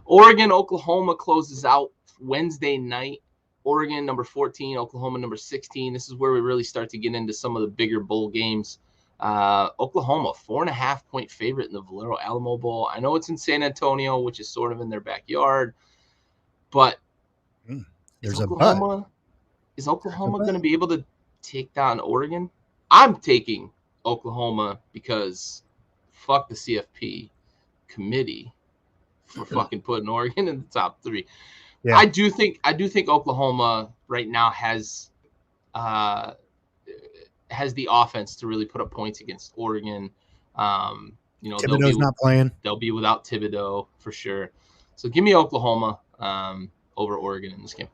Oregon, Oklahoma closes out Wednesday night. Oregon number 14, Oklahoma number 16. This is where we really start to get into some of the bigger bowl games. Oklahoma 4.5-point favorite in the Valero Alamo Bowl. I know it's in San Antonio, which is sort of in their backyard, but is Oklahoma going to be able to take down Oregon? I'm taking Oklahoma because fuck the CFP committee for fucking putting Oregon in the top 3. Yeah. I do think Oklahoma right now has the offense to really put up points against Oregon. Thibodeau's not playing. They'll be without Thibodeau for sure. So give me Oklahoma over Oregon in this game.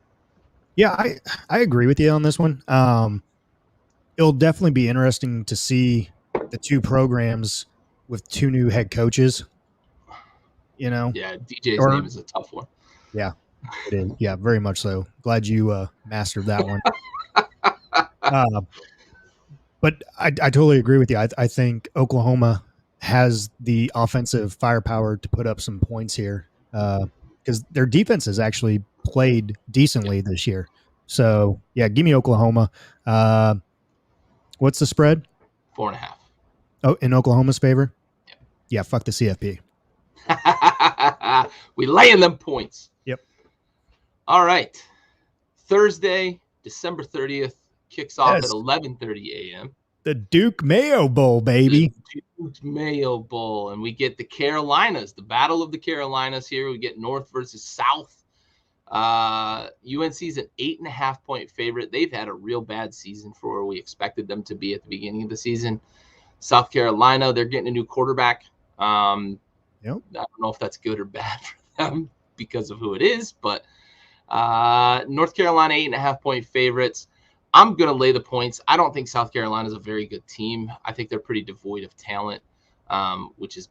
Yeah, I agree with you on this one. It'll definitely be interesting to see the two programs with 2 new head coaches. Yeah, DJ's name is a tough one. Yeah, it is. Yeah, very much so. Glad you mastered that one. But I totally agree with you. I think Oklahoma has the offensive firepower to put up some points here because their defense has actually played decently this year. So, yeah, give me Oklahoma. What's the spread? 4.5. Oh, in Oklahoma's favor? Yep. Yeah, fuck the CFP. We laying them points. Yep. All right. Thursday, December 30th, kicks off at 11:30 a.m. The Duke Mayo Bowl, baby. The Duke Mayo Bowl. And we get the Carolinas, the Battle of the Carolinas here. We get North versus South. UNC's an 8.5-point favorite. They've had a real bad season for where we expected them to be at the beginning of the season. South Carolina, they're getting a new quarterback. Yep. I don't know if that's good or bad for them because of who it is, but North Carolina 8.5-point favorites. I'm going to lay the points. I don't think South Carolina is a very good team. I think they're pretty devoid of talent, which is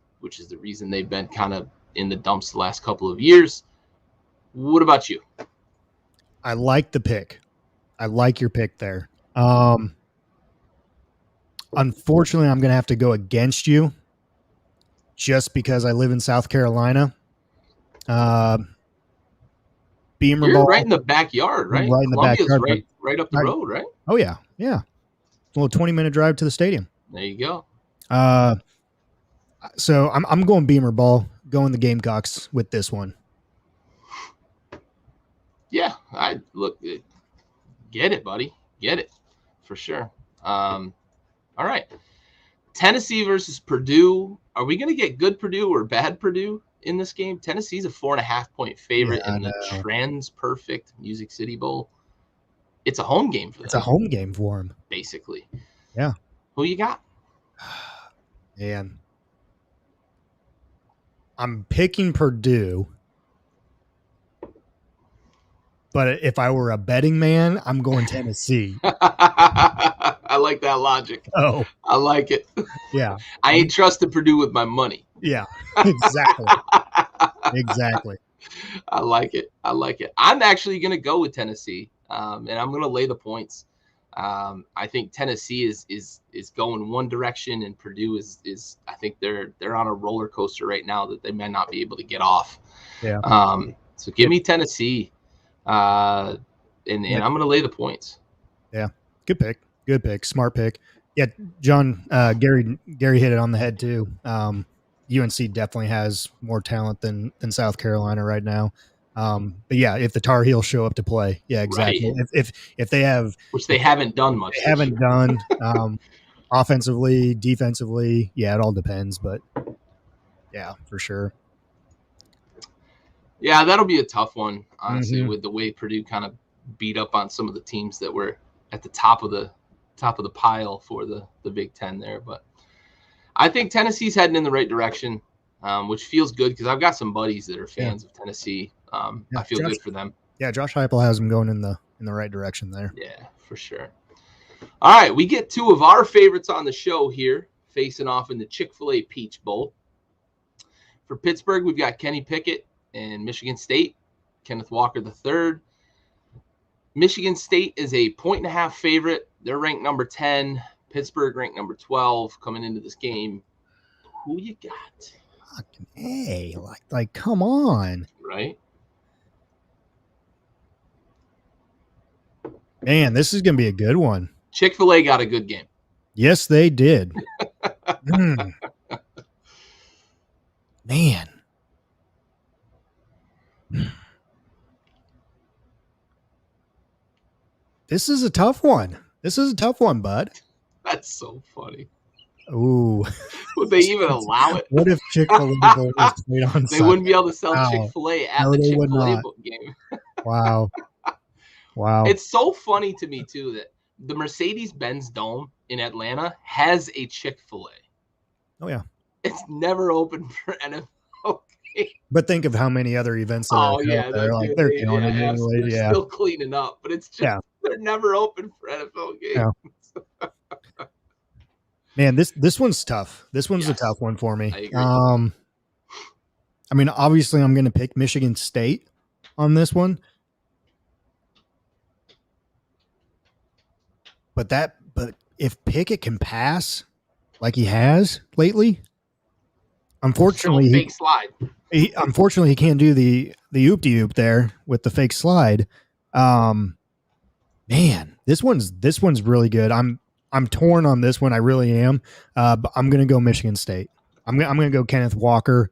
the reason they've been kind of in the dumps the last couple of years. What about you? I like the pick. I like your pick there. Unfortunately, I'm going to have to go against you just because I live in South Carolina. Beamer You're ball. right in the backyard, right? Right in the Columbia's backyard. right up the road, right? Oh, yeah. Yeah. A little 20-minute drive to the stadium. There you go. So I'm going Beamer ball, going the Gamecocks with this one. Yeah, I look, get it, buddy. Get it for sure. All right. Tennessee versus Purdue. Are we going to get good Purdue or bad Purdue in this game? Tennessee's a 4.5-point favorite in the Trans Perfect Music City Bowl. It's a home game for them. It's a home game for them. Basically. Yeah. Who you got? Man. I'm picking Purdue. But if I were a betting man, I'm going Tennessee. I like that logic. Oh. I like it. Yeah. I ain't trusted Purdue with my money. Yeah, exactly. Exactly. I like it. I like it. I'm actually going to go with Tennessee, and I'm going to lay the points. I think Tennessee is going one direction, and Purdue is I think they're on a roller coaster right now that they may not be able to get off. Yeah. So give me Tennessee, and I'm going to lay the points. Yeah. Good pick. Good pick. Smart pick. Yeah, John, Gary hit it on the head too. UNC definitely has more talent than South Carolina right now. But yeah, if the Tar Heels show up to play, yeah, exactly. Right. If they have, which they haven't done much, they haven't done offensively, defensively. Yeah, it all depends, but yeah, for sure. Yeah, that'll be a tough one, honestly, with the way Purdue kind of beat up on some of the teams that were at the top of the pile for the Big Ten there. But I think Tennessee's heading in the right direction, which feels good because I've got some buddies that are fans of Tennessee. I feel good for them. Yeah, Josh Heupel has them going in the right direction there. Yeah, for sure. All right, we get two of our favorites on the show here facing off in the Chick-fil-A Peach Bowl. For Pittsburgh, we've got Kenny Pickett and Michigan State, Kenneth Walker III. Michigan State is a 1.5 favorite. They're ranked number 10. Pittsburgh ranked number 12 coming into this game. Who you got? Fucking hey, like come on. Right? Man, this is going to be a good one. Chick-fil-A got a good game. Yes, they did. Man. This is a tough one. Bud. That's so funny. Ooh. Would they even allow it? What if Chick-fil-A was played on They Sunday? wouldn't be able to sell Chick-fil-A at the Chick-fil-A game. Wow. It's so funny to me, too, that the Mercedes-Benz Dome in Atlanta has a Chick-fil-A. Oh, yeah. It's never open for NFL games. But think of how many other events there are. They're killing it anyway. They're still cleaning up, but it's just they're never open for NFL games. Yeah. Man, this one's tough. This one's a tough one for me. I mean, obviously, I'm going to pick Michigan State on this one. But if Pickett can pass like he has lately, unfortunately, fake slide. Unfortunately, he can't do the oop-de-oop there with the fake slide. Man, this one's really good. I'm torn on this one. I really am. But I'm going to go Michigan State. I'm going to go Kenneth Walker,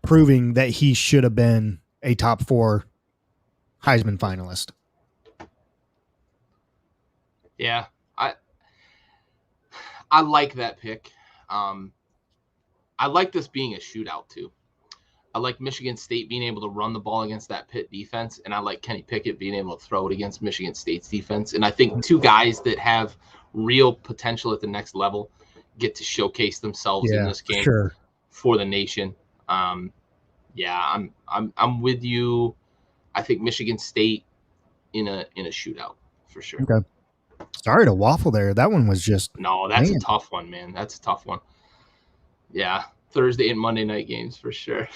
proving that he should have been a top 4 Heisman finalist. Yeah, I like that pick. I like this being a shootout too. I like Michigan State being able to run the ball against that Pitt defense, and I like Kenny Pickett being able to throw it against Michigan State's defense. And I think two guys that have real potential at the next level get to showcase themselves in this game for the nation. I'm with you. I think Michigan State in a shootout for sure. Okay. Sorry to waffle there. That one was just a tough one, man. That's a tough one. Yeah, Thursday and Monday night games for sure.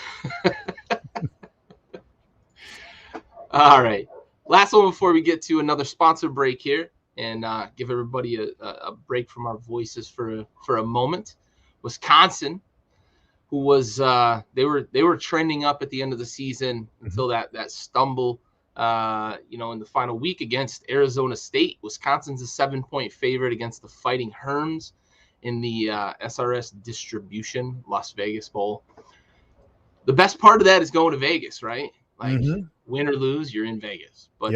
All right. Last one before we get to another sponsor break here. and give everybody a break from our voices for a moment. Wisconsin, who was they were trending up at the end of the season until that stumble, in the final week against Arizona State. Wisconsin's a 7-point favorite against the Fighting Herms in the SRS Distribution Las Vegas Bowl. The best part of that is going to Vegas, right? Like win or lose, you're in Vegas. But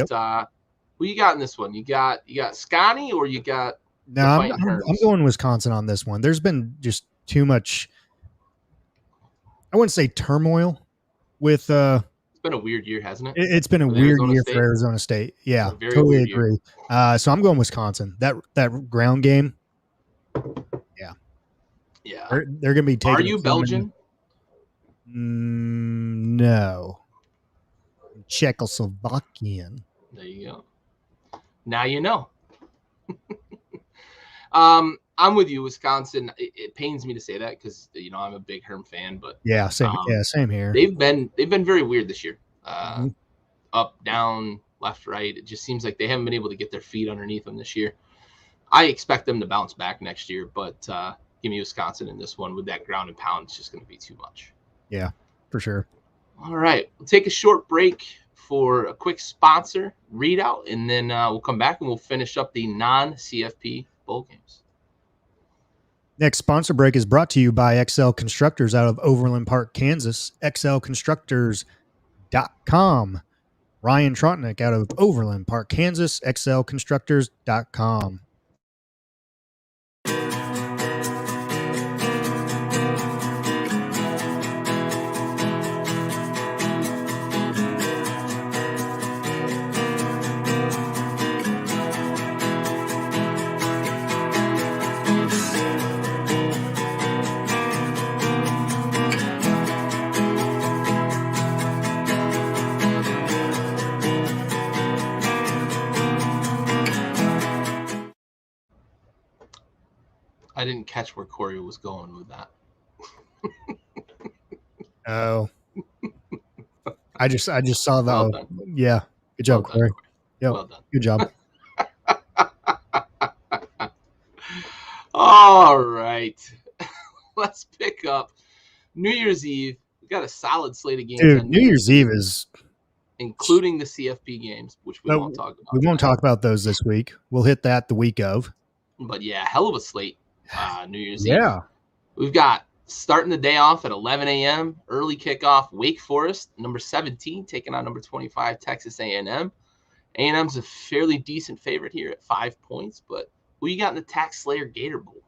who you got in this one? You got Scotty or you got No, I'm going Wisconsin on this one. There's been just too much, I wouldn't say turmoil with it's been a weird year, hasn't it? It's been a weird year for Arizona State. Yeah, totally agree. So I'm going Wisconsin. That ground game. Yeah. They're going to be taking. Are you Belgian? No. Czechoslovakian. There you go. Now you know. I'm with you, Wisconsin. It pains me to say that because I'm a big Herm fan, but same here. They've been very weird this year. Up, down, left, right. It just seems like they haven't been able to get their feet underneath them this year. I expect them to bounce back next year, but give me Wisconsin in this one. With that ground and pound, it's just going to be too much. Yeah, for sure. All right, we'll take a short break for a quick sponsor readout, and then we'll come back and we'll finish up the non-CFP bowl games. Next sponsor break is brought to you by XL Constructors out of Overland Park, Kansas. XLConstructors.com. Ryan Trotnick out of Overland Park, Kansas. XLConstructors.com. I didn't catch where Corey was going with that. Oh, I just saw that. Well done. Yeah, good job, Corey. Yeah, well done. Good job. All right, let's pick up New Year's Eve. We got a solid slate of games. Dude, New Year's Eve is including the CFP games, which we won't talk about. We won't talk about those this week. We'll hit that the week of. But yeah, hell of a slate. New Year's Eve. Yeah. We've got starting the day off at 11 a.m. early kickoff. Wake Forest, number 17, taking on number 25, Texas A&M. A&M's a fairly decent favorite here at 5 points, but who you got in the Tax Slayer Gator Bowl?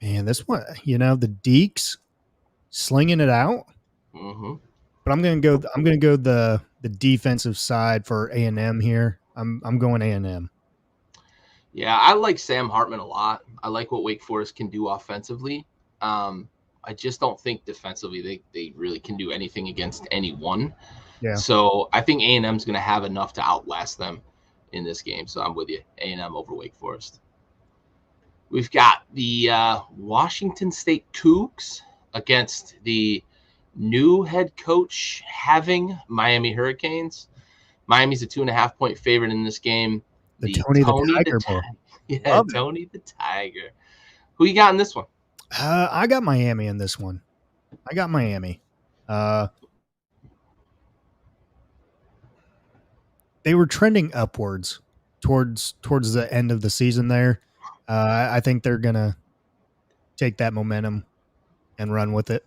Man, this one, the Deeks slinging it out. Mm-hmm. But I'm gonna go the defensive side for A&M here. I'm going A&M. Yeah, I like Sam Hartman a lot. I like what Wake Forest can do offensively. I just don't think defensively they really can do anything against anyone. Yeah. So I think A&M's going to have enough to outlast them in this game. So I'm with you, A&M over Wake Forest. We've got the Washington State Cougs against the new head coach having Miami Hurricanes. Miami's a 2.5-point favorite in this game. The Tony the Tiger Bowl. Yeah, Tony the Tiger. Who you got in this one? I got Miami in this one. I got Miami. They were trending upwards towards the end of the season there. I think they're going to take that momentum and run with it.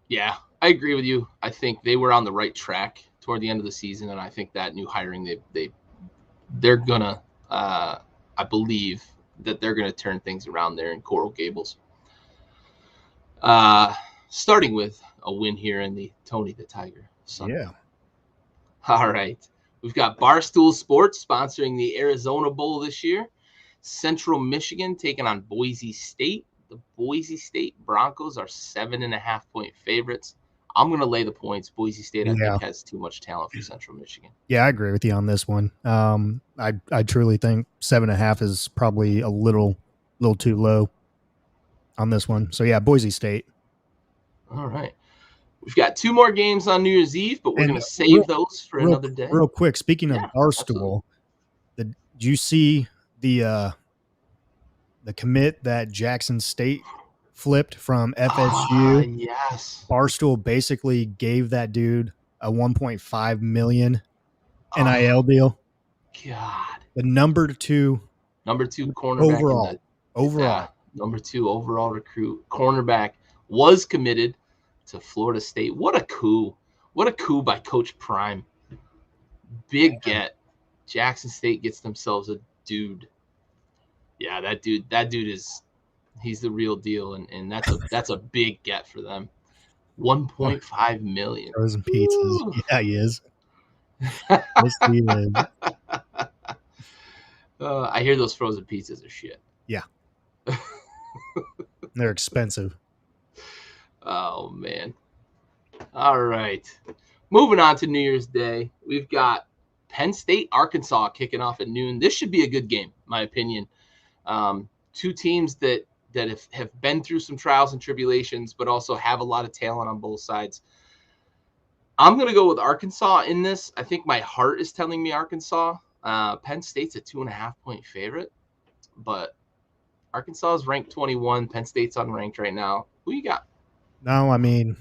Yeah, I agree with you. I think they were on the right track toward the end of the season, and I think that new hiring they're gonna I believe that they're gonna turn things around there in Coral Gables. Starting with a win here in the Tony the Tiger Sunday. Yeah. All right. We've got Barstool Sports sponsoring the Arizona Bowl this year. Central Michigan taking on Boise State. The Boise State Broncos are 7.5-point favorites. I'm going to lay the points. Boise State, I think, has too much talent for Central Michigan. Yeah, I agree with you on this one. I truly think 7.5 is probably a little too low on this one. So, yeah, Boise State. All right. We've got 2 more games on New Year's Eve, but we're going to save those for another day. Real quick, speaking of Barstool, Did you see the commit that Jackson State flipped from FSU? Yes. Barstool basically gave that dude a 1.5 million NIL deal. God. The number two cornerback overall. Number 2 overall recruit cornerback was committed to Florida State. What a coup. What a coup by Coach Prime. Big get. Jackson State gets themselves a dude. Yeah, that dude is he's the real deal, and that's a big get for them. 1.5 million. Frozen pizzas. Ooh. Yeah, he is. Yes, he is. I hear those frozen pizzas are shit. Yeah. They're expensive. Oh, man. All right. Moving on to New Year's Day. We've got Penn State, Arkansas kicking off at noon. This should be a good game, my opinion. Two teams that have been through some trials and tribulations, but also have a lot of talent on both sides. I'm going to go with Arkansas in this. I think my heart is telling me Arkansas. Penn State's a 2.5-point favorite, but Arkansas is ranked 21. Penn State's unranked right now. Who you got? No, I mean,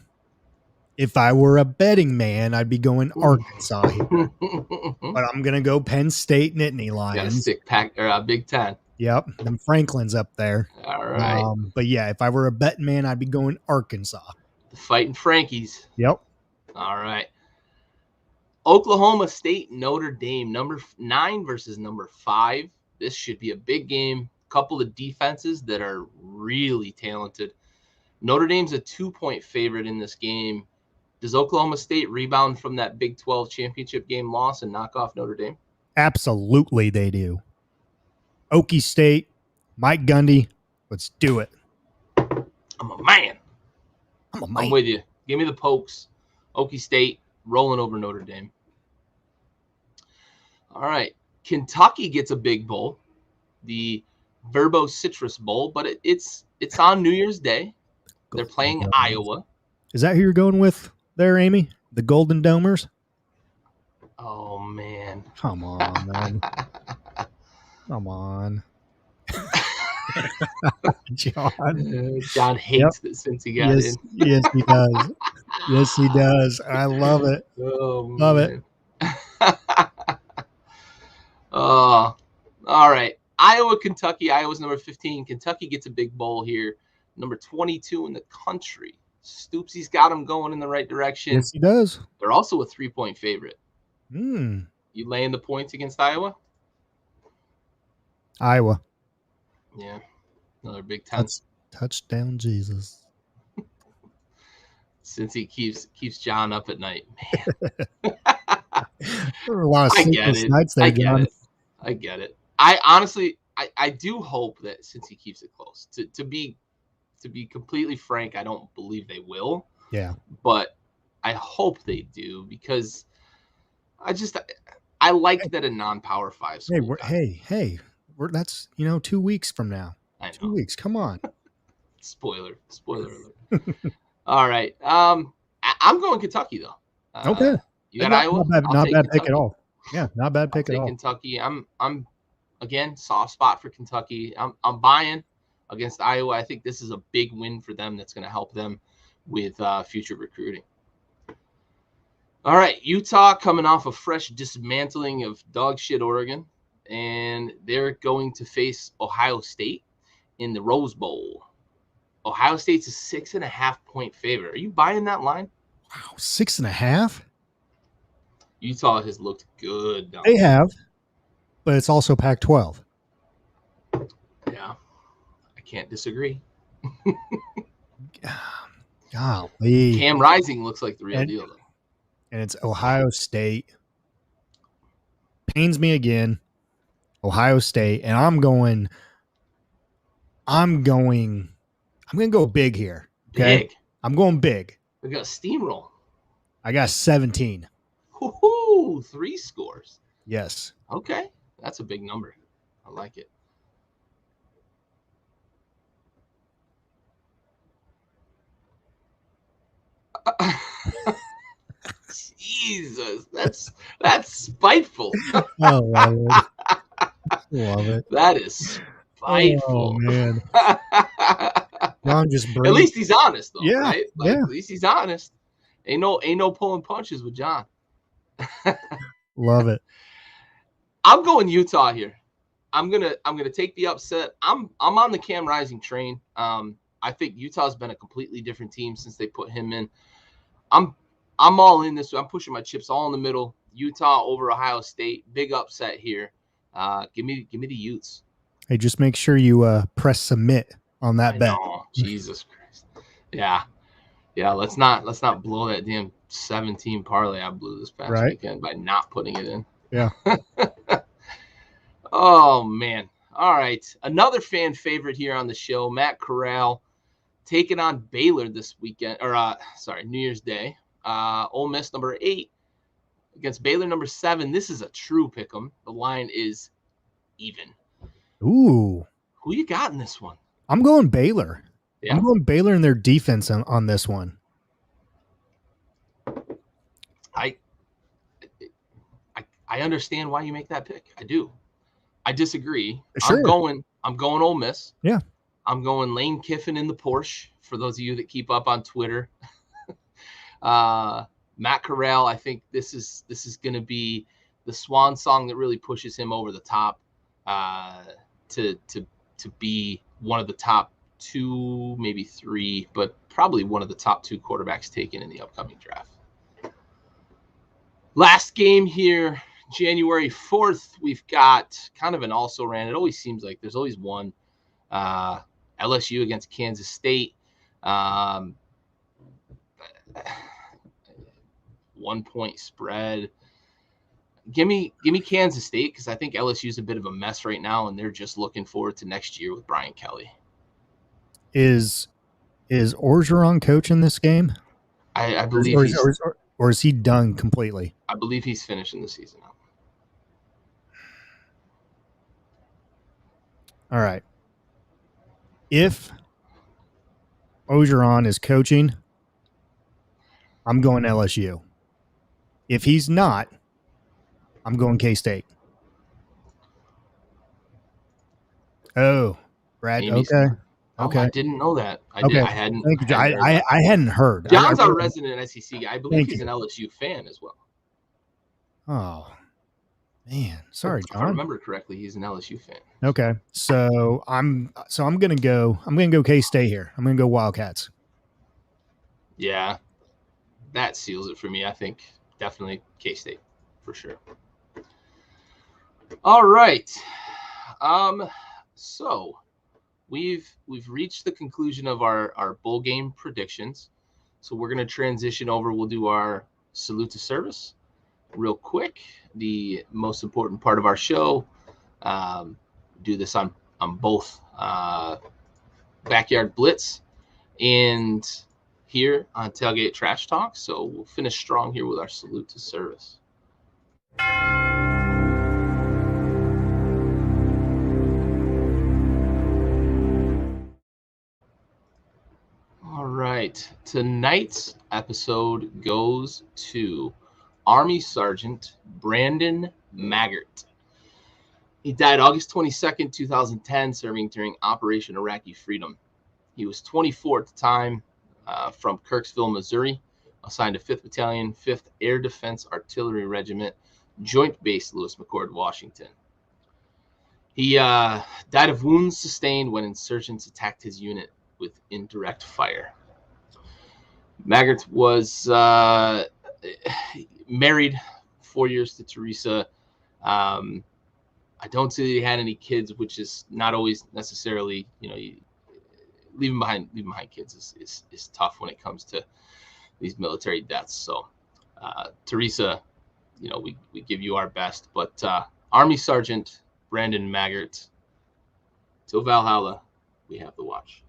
if I were a betting man, I'd be going Arkansas here. But I'm going to go Penn State Nittany Lions. Big Ten. Yep. Them Franklin's up there. All right. But yeah, if I were a betting man, I'd be going Arkansas. The Fighting Frankies. Yep. All right. Oklahoma State, Notre Dame, number 9 versus number 5. This should be a big game. Couple of defenses that are really talented. Notre Dame's a 2-point favorite in this game. Does Oklahoma State rebound from that Big 12 championship game loss and knock off Notre Dame? Absolutely they do. Okie State, Mike Gundy, let's do it. I'm a man. I'm with you. Give me the Pokes. Okie State rolling over Notre Dame. All right. Kentucky gets a big bowl, the Verbo Citrus Bowl, but it's on New Year's Day. They're playing Iowa. Is that who you're going with there, Amy? The Golden Domers? Oh, man. Come on, man. Come on. John hates that since he got in. Yes, he does. Yes, he does. I love it. Oh, love it. All right. Iowa, Kentucky. Iowa's number 15. Kentucky gets a big bowl here. Number 22 in the country. Stoopsy's got them going in the right direction. Yes, he does. They're also a 3-point favorite. You laying the points against Iowa? Iowa. Yeah. Another Big Ten. Touchdown, Jesus. Since he keeps John up at night. Man. There are a lot of sleepless nights there, John. I get it. I honestly, I do hope that since he keeps it close, to be completely frank, I don't believe they will. Yeah. But I hope they do because I like that a non-power 5 school. Hey, that's 2 weeks from now. I know. 2 weeks. Come on. Spoiler alert. All right. I'm going Kentucky though. Okay. You got Iowa? Not bad pick at all. Yeah, not bad pick at all. Kentucky. I'm again soft spot for Kentucky. I'm buying against Iowa. I think this is a big win for them. That's going to help them with future recruiting. All right, Utah coming off a fresh dismantling of dog shit Oregon, and they're going to face Ohio State in the Rose Bowl. Ohio State's a 6.5-point favorite. Are you buying that line? Wow, 6.5? Utah has looked good. They have, but it's also Pac-12. Yeah, I can't disagree. Golly. Cam Rising looks like the real deal, though. And it's Ohio State. Pains me again. Ohio State, and I'm going to go big here. Okay? Big. I'm going big. We got steamroll. I got 17. Woohoo! 3 scores. Yes. Okay. That's a big number. I like it. Jesus, that's spiteful. Oh, Love it. That is spiteful. Oh man, John just At brings. least he's honest, though, Yeah, right? Like, yeah. at least he's honest. Ain't no pulling punches with John. Love it. I'm going Utah here. I'm gonna take the upset. I'm on the Cam Rising train. I think Utah's been a completely different team since they put him in. I'm all in this. I'm pushing my chips all in the middle. Utah over Ohio State. Big upset here. Give me the Utes. Hey, just make sure you press submit on that bet. Oh, Jesus Christ. Yeah. Let's not blow that damn 17 parlay I blew this past weekend by not putting it in. Yeah. Oh man. All right. Another fan favorite here on the show, Matt Corral, taking on Baylor this weekend, or New Year's Day. Ole Miss number 8 against Baylor number 7. This is a true pick 'em. The line is even. Ooh. Who you got in this one? I'm going Baylor. Yeah. I'm going Baylor and their defense on this one. I understand why you make that pick. I do. I disagree. Sure. I'm going Ole Miss. Yeah. I'm going Lane Kiffin in the Porsche, for those of you that keep up on Twitter. Matt Corral, I think this is going to be the swan song that really pushes him over the top to be one of the top 2, maybe 3, but probably one of the top 2 quarterbacks taken in the upcoming draft. Last game here, January 4th, we've got kind of an also-ran. It always seems like there's always one. LSU against Kansas State. 1-point spread. Give me Kansas State, because I think LSU's a bit of a mess right now, and they're just looking forward to next year with Brian Kelly. Is Orgeron coaching this game? I believe or is he done completely? I believe he's finishing the season out. All right. If Orgeron is coaching, I'm going LSU. If he's not, I'm going K-State. Oh, Brad. Okay. Okay. I didn't know that. I hadn't. I hadn't heard. John's our resident SEC guy. I believe he's an LSU fan as well. Oh, man. Sorry, John. If I remember correctly, he's an LSU fan. Okay. So I'm gonna go K-State here. I'm gonna go Wildcats. Yeah. That seals it for me. I think definitely K-State for sure. All right. So we've reached the conclusion of our bowl game predictions. So we're going to transition over. We'll do our salute to service real quick. The most important part of our show. Do this on both Backyard Blitz and here on Tailgate Trash Talk. So we'll finish strong here with our salute to service. All right. Tonight's episode goes to Army Sergeant Brandon Maggart. He died August 22nd, 2010, serving during Operation Iraqi Freedom. He was 24 at the time, from Kirksville, Missouri, assigned to 5th Battalion, 5th Air Defense Artillery Regiment, Joint Base Lewis McChord, Washington. He died of wounds sustained when insurgents attacked his unit with indirect fire. Maggart was married 4 years to Teresa. I don't see that he had any kids, which is not always necessarily, leaving behind kids is tough when it comes to these military deaths. So Teresa, we give you our best, but Army Sergeant Brandon Maggart, till Valhalla, we have the watch.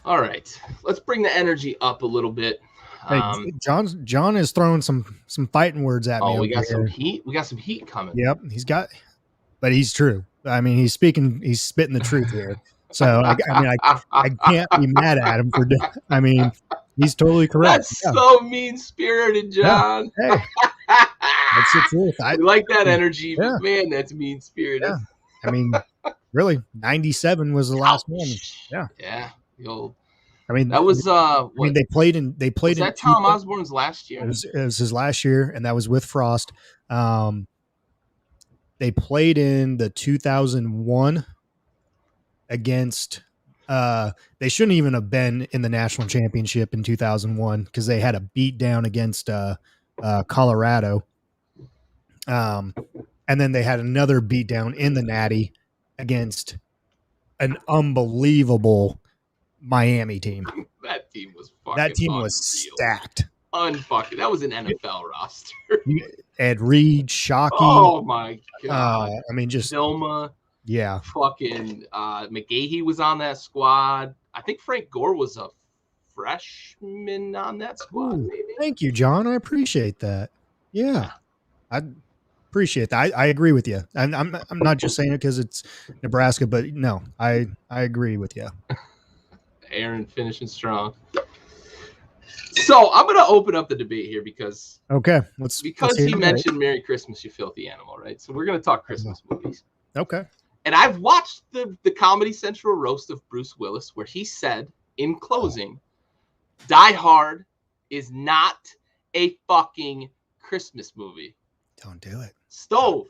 All right, let's bring the energy up a little bit. Hey, John is throwing some fighting words at me. Oh, we got some heat. We got some heat coming. Yep, but he's true. I mean, he's spitting the truth here. So I can't be mad at him for. I mean, He's totally correct. That's so mean-spirited, John. Yeah. Hey, that's the truth. I like that energy, Yeah. but man, that's mean-spirited. Yeah. I mean, really, 97 was the last one. Yeah. Yeah. The old. I mean, that was I mean, they played in. Was that Tom Osborne's last year? It was his last year, and that was with Frost. They played in the 2001 against. They shouldn't even have been in the national championship in 2001 because they had a beat down against Colorado. And then they had another beat down in the Natty against an unbelievable Miami team. That team was stacked. Unfucking. That was an NFL roster. Ed Reed, Shockey. Oh my god. I mean, just Dilma. Yeah. Fucking McGahee was on that squad. I think Frank Gore was a freshman on that squad. Maybe. Thank you, John. I appreciate that. Yeah. I appreciate that. I agree with you. And I'm not just saying it because it's Nebraska, but no, I agree with you. Aaron finishing strong. So I'm going to open up the debate here because let's he mentioned Merry Christmas, You Filthy Animal, right? So we're going to talk Christmas movies. Okay. And I've watched the Comedy Central roast of Bruce Willis where he said in closing, Die Hard is not a fucking Christmas movie. Don't do it. Stove.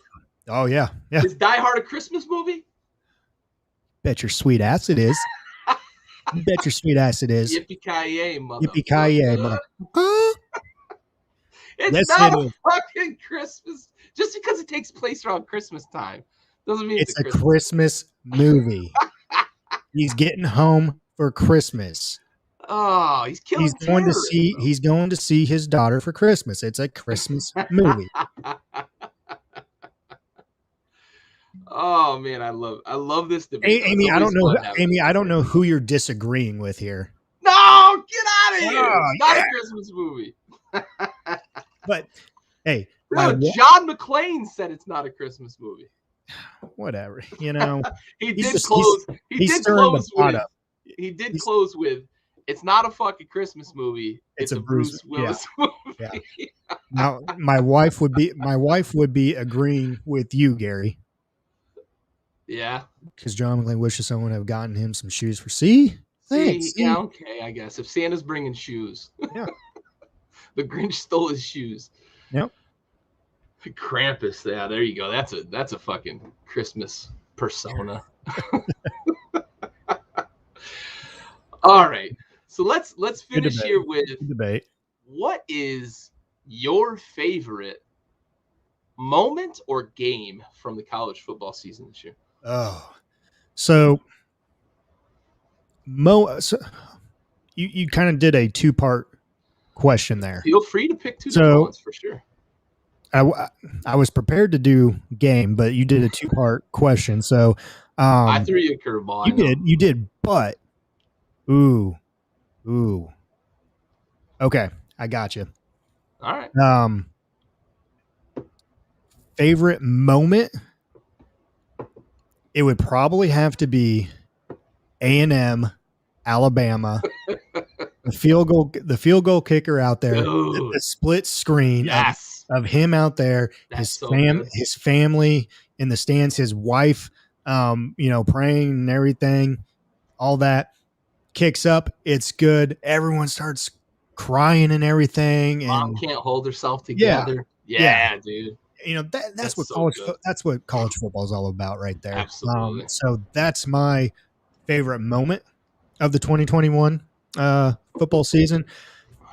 Oh, yeah. Yeah. Is Die Hard a Christmas movie? Bet your sweet ass it is. You bet your sweet ass it is. Yippee-ki-yay, mother. Yippee-ki-yay, mother. It's not a fucking Christmas. Just because it takes place around Christmas time doesn't mean it's a Christmas movie. He's getting home for Christmas. Oh, he's killing. He's going to see his daughter for Christmas. It's a Christmas movie. Oh man, I love this debate. Amy, I don't know who you're disagreeing with here. No, get out of here. It's not a Christmas movie. But hey, John McClane said it's not a Christmas movie. Whatever, you know. He did close with it's not a fucking Christmas movie. It's a Bruce Willis movie. Yeah. Now, my wife would be agreeing with you, Gary. Yeah. Because John McClane wishes someone had gotten him some shoes for Yeah, okay, I guess. If Santa's bringing shoes. Yeah. The Grinch stole his shoes. Yep. Krampus, yeah, there you go. That's a fucking Christmas persona. All right. So let's finish here with debate. What is your favorite moment or game from the college football season this year? Oh, so you kind of did a two-part question there. Feel free to pick two different ones for sure. I was prepared to do game, but you did a two-part question. So I threw you a curveball. You did, but ooh. Okay, I got you. All right. Favorite moment? It would probably have to be A&M, Alabama. The field goal kicker out there, the split screen of him out there, his family in the stands, his wife, praying and everything, all that. Kicks up, it's good. Everyone starts crying and everything. And Mom can't hold herself together. Yeah, dude. That's what college football is all about, right there. Absolutely. So that's my favorite moment of the 2021 football season.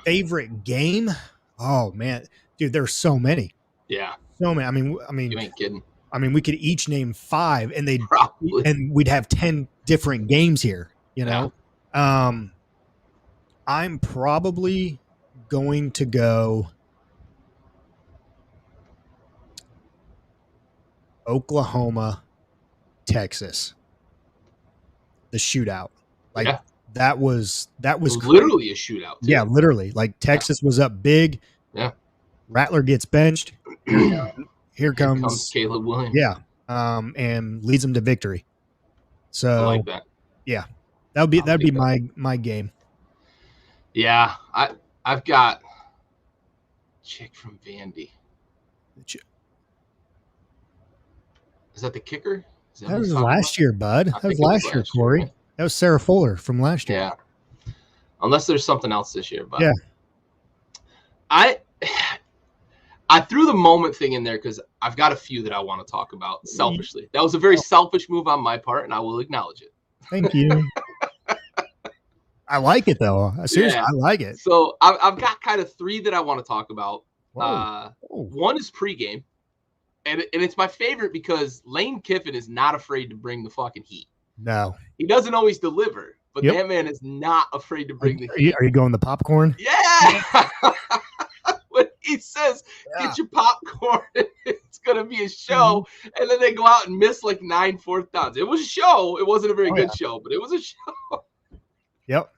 Favorite game? Oh man, dude, there's so many. Yeah, so many. I mean, you ain't kidding. I mean, we could each name 5, and and we'd have 10 different games here. Yeah. I'm probably going to go Oklahoma, Texas. The shootout. That was literally a shootout. Too. Yeah, literally. Like Texas was up big. Yeah. Rattler gets benched. Here comes Caleb Williams. Yeah. And leads them to victory. So I like that. Yeah. That'd be my game. Yeah, I've got chick from Vandy. Is that the kicker? Is that That who he's was talking last about? year, bud. I That was think it was last year, last year, Corey. right? That was Sarah Fuller from last year. Yeah. Unless there's something else this year, but Yeah. I threw the moment thing in there because I've got a few that I want to talk about selfishly. That was a very selfish move on my part, and I will acknowledge it. Thank you. I like it though. Seriously, Yeah. I like it. So I've got kind of three that I want to talk about. Whoa. One is pregame, and it's my favorite because Lane Kiffin is not afraid to bring the fucking heat. No. He doesn't always deliver, but that man is not afraid to bring the heat. Are you going the popcorn? Yeah. When he says, get your popcorn, it's going to be a show. And then they go out and miss like 9 fourth downs. It was a show. It wasn't a very good show, but it was a show. Yep.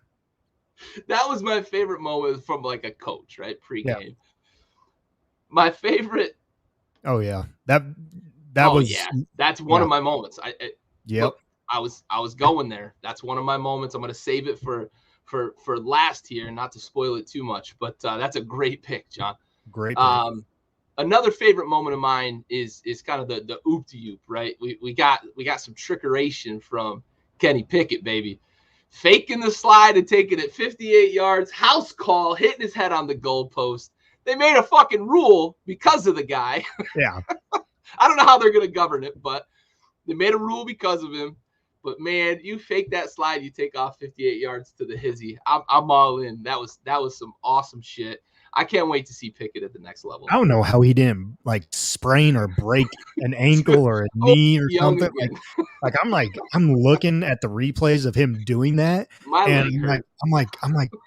That was my favorite moment from like a coach, right? Pre-game. Yeah. My favorite. Oh, yeah. That was. Yeah. That's one of my moments. Yep. I was going there. That's one of my moments. I'm going to save it for last year, not to spoil it too much, but that's a great pick, John. Great pick. Another favorite moment of mine is kind of the oop-de-oop, right? We got some trickeration from Kenny Pickett, baby. Faking the slide and taking it 58 yards, house call, hitting his head on the goalpost. They made a fucking rule because of the guy. Yeah. I don't know how they're going to govern it, but they made a rule because of him. But man, you fake that slide, you take off 58 yards to the hizzy. I'm all in. That was some awesome shit. I can't wait to see Pickett at the next level. I don't know how he didn't like sprain or break an ankle or a knee or something. I'm looking at the replays of him doing that, and I'm like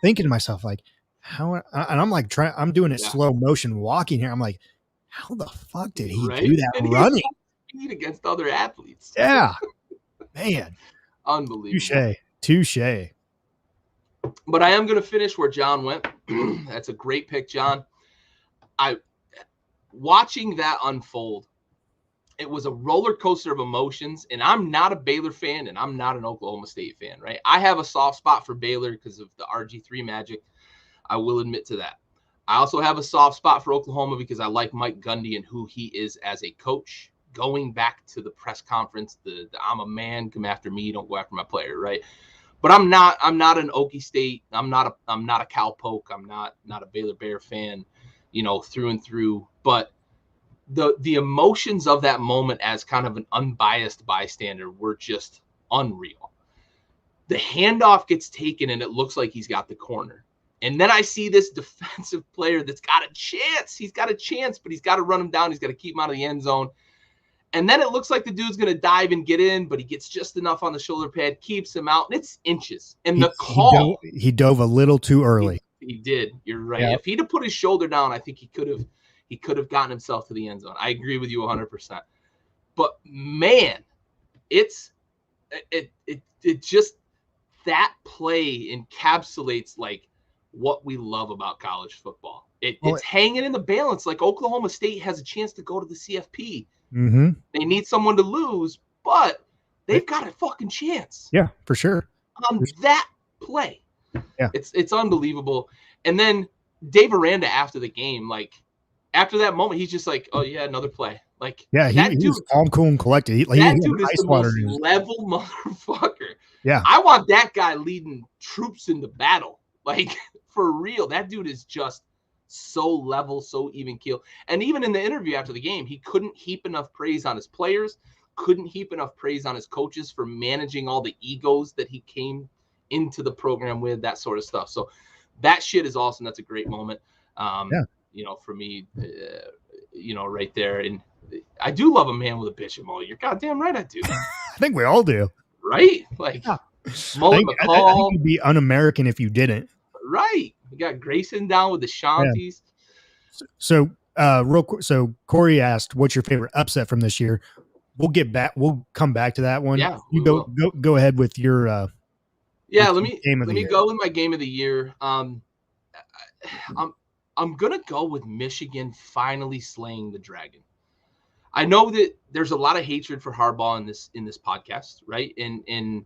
thinking to myself like, how? And I'm doing it slow motion walking here. I'm like, how the fuck did he do that running? He's against other athletes. Yeah. Man, unbelievable. Touche. But I am going to finish where John went. That's a great pick, John. Watching that unfold, it was a roller coaster of emotions. And I'm not a Baylor fan, and I'm not an Oklahoma State fan, right? I have a soft spot for Baylor because of the RG3 magic. I will admit to that. I also have a soft spot for Oklahoma because I like Mike Gundy and who he is as a coach. Going back to the press conference, the I'm a man, come after me, don't go after my player, right? But I'm not an Okie State. I'm not a Cowpoke. I'm not a Baylor Bear fan, through and through. But the emotions of that moment as kind of an unbiased bystander were just unreal. The handoff gets taken and it looks like he's got the corner. And then I see this defensive player that's got a chance. He's got a chance, but he's got to run him down. He's got to keep him out of the end zone. And then it looks like the dude's going to dive and get in, but he gets just enough on the shoulder pad, keeps him out, and it's inches. And the call. He dove a little too early. He did. You're right. Yep. If he'd have put his shoulder down, I think he could have gotten himself to the end zone. I agree with you 100%. But man, it just, that play encapsulates like what we love about college football. It's hanging in the balance. Like Oklahoma State has a chance to go to the CFP. Mm-hmm. They need someone to lose, but they've got a fucking chance. Yeah, for sure. On that play. Yeah. It's unbelievable. And then Dave Aranda after the game, like after that moment, he's just like, oh yeah, another play. Like he was calm, cool, and collected. That dude is the most level motherfucker. Yeah. I want that guy leading troops in the battle. Like for real. That dude is just so level, so even keel. And even in the interview after the game, he couldn't heap enough praise on his players, couldn't heap enough praise on his coaches for managing all the egos that he came into the program with, that sort of stuff. So that shit is awesome. That's a great moment. For me, right there. And I do love a man with a bitch emoji. You're goddamn right I do. I think we all do. Right? Like, Mullen McCall. I think you'd be un-American if you didn't. Right. We got Grayson down with the Shanties. Yeah. So, real quick. So Corey asked, "What's your favorite upset from this year?" We'll come back to that one. Yeah. You go ahead with your. Let me go with my game of the year. I'm gonna go with Michigan finally slaying the dragon. I know that there's a lot of hatred for Harbaugh in this podcast, right? And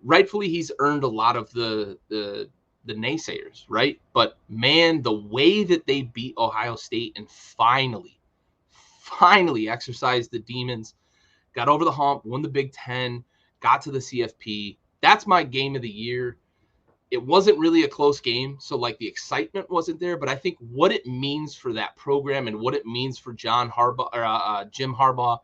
rightfully he's earned a lot of the the naysayers, right? But man, the way that they beat Ohio State and finally exercised the demons, got over the hump, won the Big Ten, got to the CFP. That's my game of the year. It wasn't really a close game, so like the excitement wasn't there, but I think what it means for that program and what it means for Jim Harbaugh,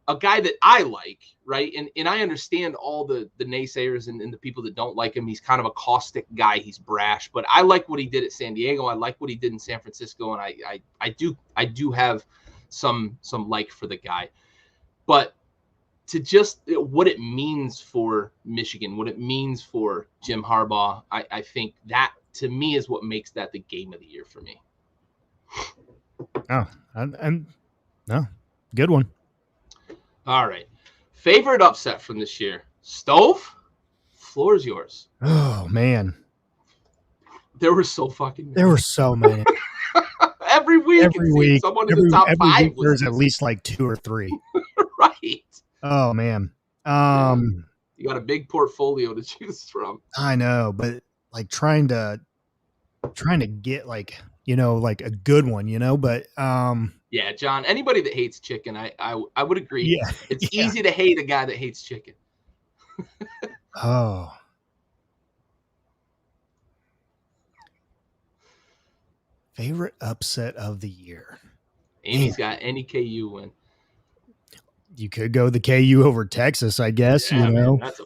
a guy that I like, right? And I understand all the naysayers and the people that don't like him. He's kind of a caustic guy. He's brash, but I like what he did at San Diego. I like what he did in San Francisco, and I do have some like for the guy. But to just what it means for Michigan, what it means for Jim Harbaugh, I think that to me is what makes that the game of the year for me. Oh, and no, good one. All right. Favorite upset from this year. Stove, floor is yours. Oh, man. There were so fucking many. There were so many. Every week, someone in the top five. There's at least like 2 or 3. Right. Oh, man. You got a big portfolio to choose from. I know, but like trying to get like, like a good one, but yeah, John, anybody that hates chicken, I would agree. Yeah. It's easy to hate a guy that hates chicken. Oh. Favorite upset of the year. Amy's got any KU win. You could go the KU over Texas, I guess. Yeah, man, that's a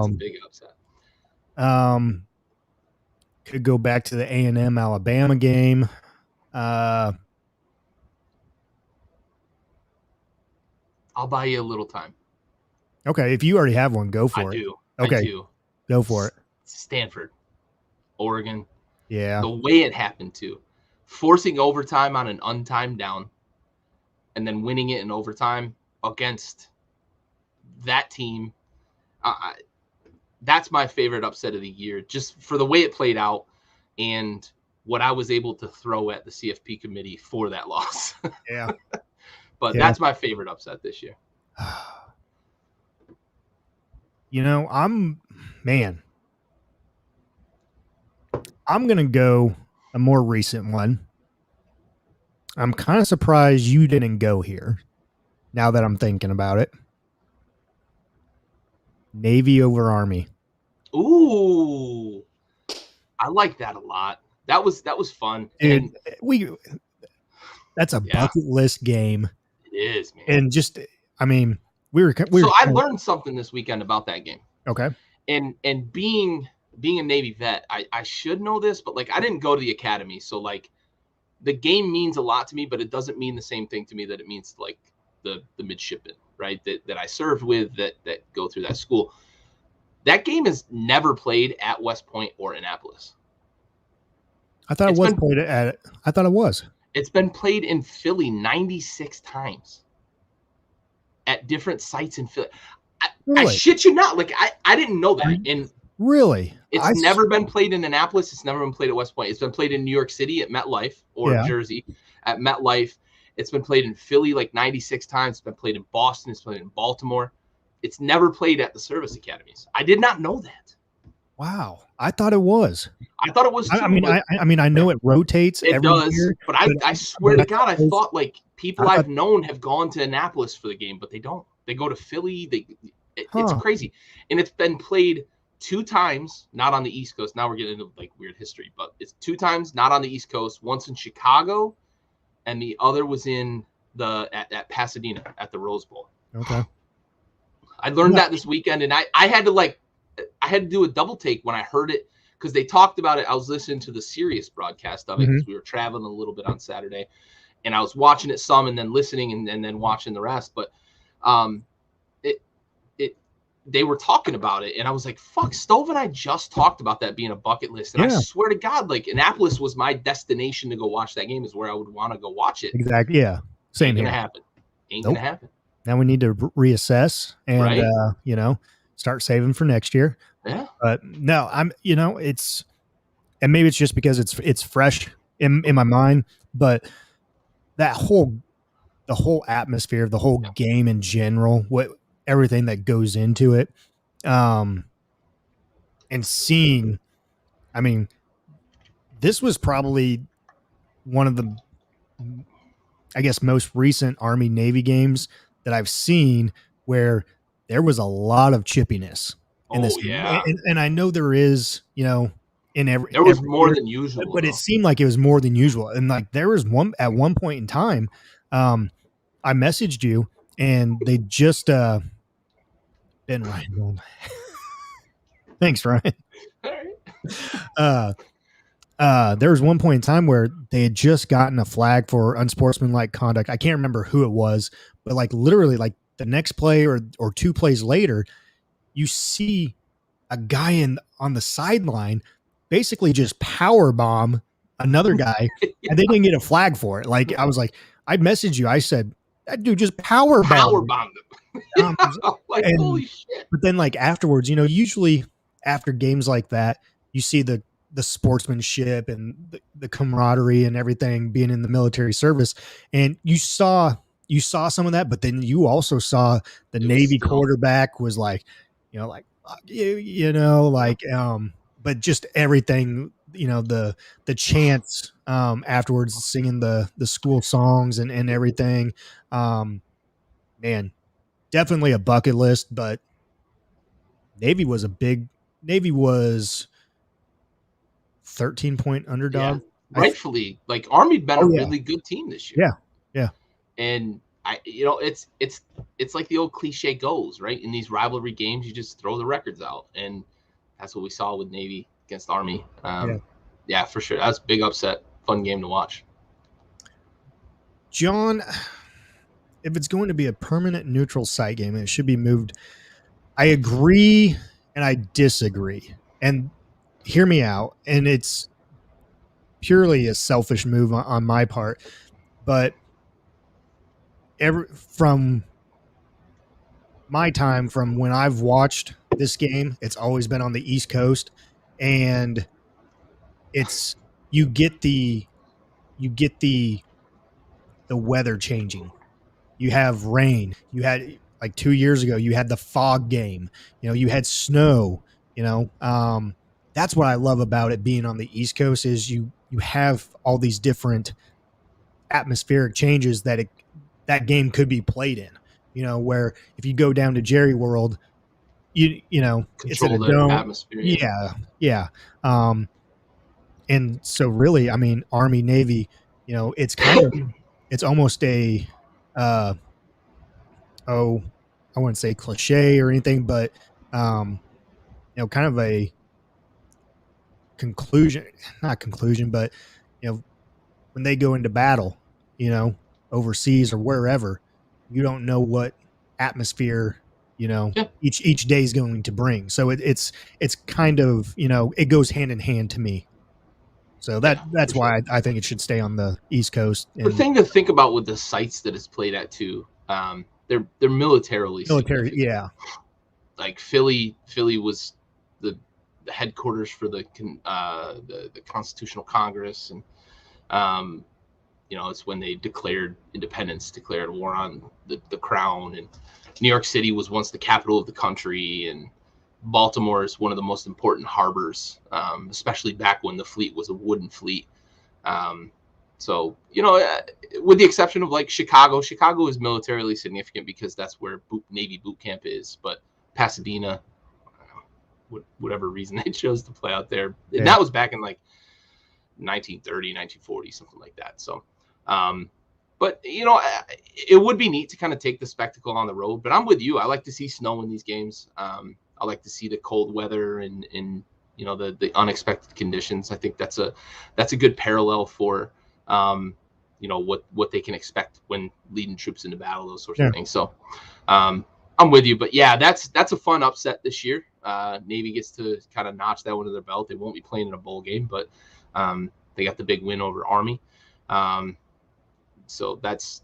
big upset. Could go back to the A&M Alabama game. I'll buy you a little time. Okay, if you already have one, go for it. Okay, I do. Go for it. Stanford, Oregon. Yeah. The way it happened too. Forcing overtime on an untimed down and then winning it in overtime against that team. That's my favorite upset of the year, just for the way it played out and what I was able to throw at the CFP committee for that loss. Yeah. But that's my favorite upset this year. I'm going to go a more recent one. I'm kind of surprised you didn't go here now that I'm thinking about it. Navy over Army. Ooh. I like that a lot. That was fun. Dude, that's a bucket list game. It is, man. And just, we were so I learned something this weekend about that game. Okay. And being a Navy vet, I should know this, but like I didn't go to the academy, so like the game means a lot to me, but it doesn't mean the same thing to me that it means to like the midshipmen, right? That I served with that go through that school. That game is never played at West Point or Annapolis. I thought it was played at. I thought it was. It's been played in Philly 96 times at different sites in Philly. Really? I shit you not. Like I didn't know that. And really, it's never been played in Annapolis. It's never been played at West Point. It's been played in New York City at MetLife or Jersey at MetLife. It's been played in Philly like 96 times. It's been played in Boston. It's played in Baltimore. It's never played at the service academies. I did not know that. Wow. I thought it was. I thought it was too. I know it rotates every year. But I swear to God, I thought like people I've known have gone to Annapolis for the game, but they don't. They go to Philly. It's crazy. And it's been played 2 times, not on the East Coast. Now we're getting into like weird history, but it's 2 times not on the East Coast. Once in Chicago, and the other was in at Pasadena at the Rose Bowl. Okay. I learned that this weekend, and I had to do a double take when I heard it because they talked about it. I was listening to the Sirius broadcast of it because we were traveling a little bit on Saturday, and I was watching it some and then listening and then watching the rest. But they were talking about it, and I was like, "Fuck!" Stove and I just talked about that being a bucket list, and I swear to God, like Annapolis was my destination to go watch that game. Is where I would want to go watch it. Exactly. Yeah. Same here. Ain't gonna happen. Now we need to reassess and start saving for next year. Yeah. But no, it's, and maybe it's just because it's fresh in my mind, but the whole atmosphere, the whole game in general, everything that goes into it, and seeing I mean, this was probably one of the, I guess, most recent Army Navy games that I've seen where there was a lot of chippiness in this Oh game. yeah, And I know there is, in there was every more year, than usual. but it seemed like it was more than usual. And like there was at one point in time, I messaged you and they just been Ryan. Thanks, Ryan. All right. There was one point in time where they had just gotten a flag for unsportsmanlike conduct. I can't remember who it was, but like literally like the next play or two plays later, you see a guy on the sideline basically just power bomb another guy and they didn't get a flag for it. Like I was like, I messaged you. I said, that dude just power bombed him. Like, and, holy shit. But then like afterwards, usually after games like that, you see the sportsmanship and the camaraderie and everything being in the military service. And you saw some of that, but then you also saw the Navy quarterback was like, like, but just everything, the chants afterwards, singing the school songs and everything. Man, definitely a bucket list, but Navy was 13-point underdog. Yeah. Rightfully, like Army'd been a really good team this year. Yeah. And it's like the old cliche goes, right? In these rivalry games, you just throw the records out, and that's what we saw with Navy against Army. Yeah, for sure. That's a big upset, fun game to watch. John, if it's going to be a permanent neutral site game, it should be moved. I agree and I disagree. And hear me out. And it's purely a selfish move on my part. But from my time, from when I've watched this game, it's always been on the East Coast. And it's you get the weather changing. You have rain. You had like 2 years ago, you had the fog game. You had snow. That's what I love about it being on the East Coast is you have all these different atmospheric changes that that game could be played in. Where if you go down to Jerry World, it's in a dome. Atmosphere. Yeah. And so really, I mean, Army, Navy, it's almost a I wouldn't say cliche or anything, but kind of a not conclusion, but when they go into battle, overseas or wherever, you don't know what atmosphere each day is going to bring. So it's kind of it goes hand in hand to me. So that's why I think it should stay on the East Coast. The thing to think about with the sites that it's played at too, they're militarily significant. Yeah. Like Philly was the headquarters for the Constitutional Congress, and it's when they declared independence, declared war on the crown. And New York City was once the capital of the country, and Baltimore is one of the most important harbors, especially back when the fleet was a wooden fleet. So, with the exception of like Chicago is militarily significant because that's where Navy boot camp is. But Pasadena, whatever reason they chose to play out there, and that was back in like 1930, 1940, something like that. So, but it would be neat to kind of take the spectacle on the road. But I'm with you. I like to see snow in these games. I like to see the cold weather and the unexpected conditions. I think that's a good parallel for what they can expect when leading troops into battle, those sorts of things. So I'm with you, but yeah, that's a fun upset this year. Navy gets to kind of notch that one to their belt. They won't be playing in a bowl game, but they got the big win over Army. So that's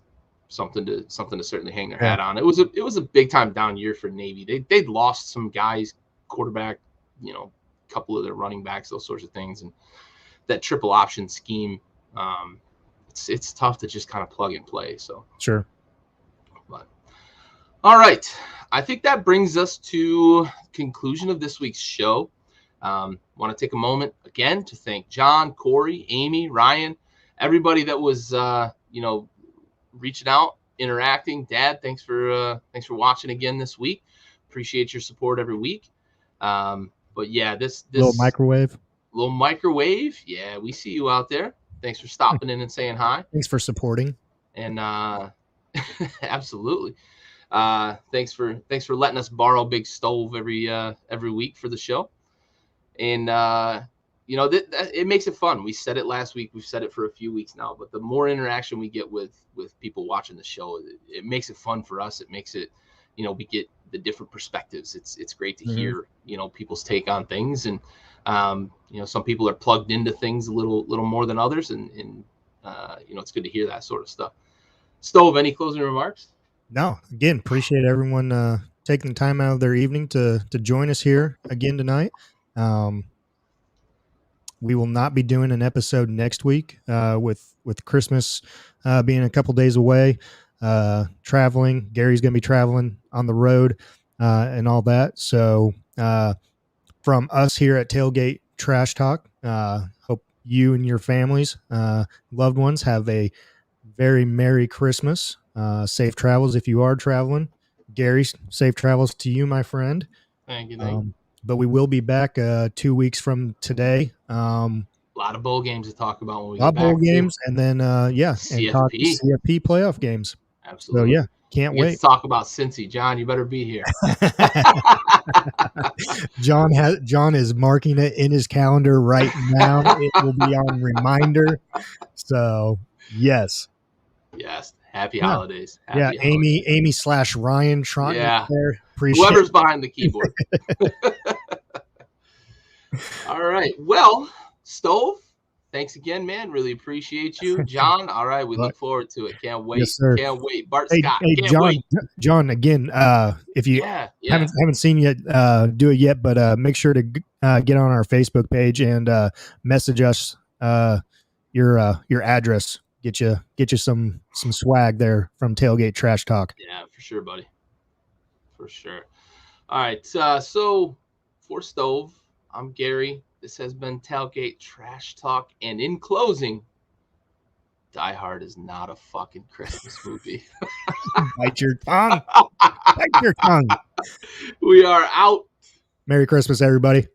something to certainly hang their hat on. It was a big time down year for Navy. They'd lost some guys, quarterback, a couple of their running backs, those sorts of things, and that triple option scheme. It's tough to just kind of plug and play. So sure. But all right, I think that brings us to conclusion of this week's show. Want to take a moment again to thank John, Corey, Amy, Ryan, everybody that was reaching out, interacting. Dad, thanks for watching again this week. Appreciate your support every week. But yeah, this little microwave. Yeah, we see you out there. Thanks for stopping in and saying hi. Thanks for supporting. And absolutely. Thanks for letting us borrow Big Stove every week for the show. And it makes it fun. We said it last week. We've said it for a few weeks now. But the more interaction we get with people watching the show, it makes it fun for us. It makes it, we get the different perspectives. It's great to hear people's take on things, and some people are plugged into things a little more than others, and it's good to hear that sort of stuff. Stove, any closing remarks? No. Again, appreciate everyone taking the time out of their evening to join us here again tonight. We will not be doing an episode next week with Christmas being a couple days away. Traveling. Gary's going to be traveling on the road and all that. So from us here at Tailgate Trash Talk, hope you and your families, loved ones, have a very Merry Christmas. Safe travels if you are traveling. Gary, safe travels to you, my friend. Thank you. But we will be back 2 weeks from today. A lot of bowl games to talk about when we get back. A lot of bowl games, too. and then CFP playoff games. Absolutely. So can't wait to talk about Cincy. John, you better be here. John is marking it in his calendar right now. It will be on reminder. So yes. Happy holidays. Amy / Ryan Trotman there. Appreciate whoever's behind the keyboard. All right. Well, Stove, thanks again, man. Really appreciate you. John, all right. We look forward to it. Can't wait. Yes, sir. Can't wait. Bart Scott. John, again, if you haven't seen yet, do it yet, but make sure to get on our Facebook page and message us your address. Get you some swag there from Tailgate Trash Talk. Yeah, for sure, buddy. For sure. All right. So for Stove, I'm Gary. This has been Tailgate Trash Talk. And in closing, Die Hard is not a fucking Christmas movie. Bite your tongue. Bite your tongue. We are out. Merry Christmas, everybody.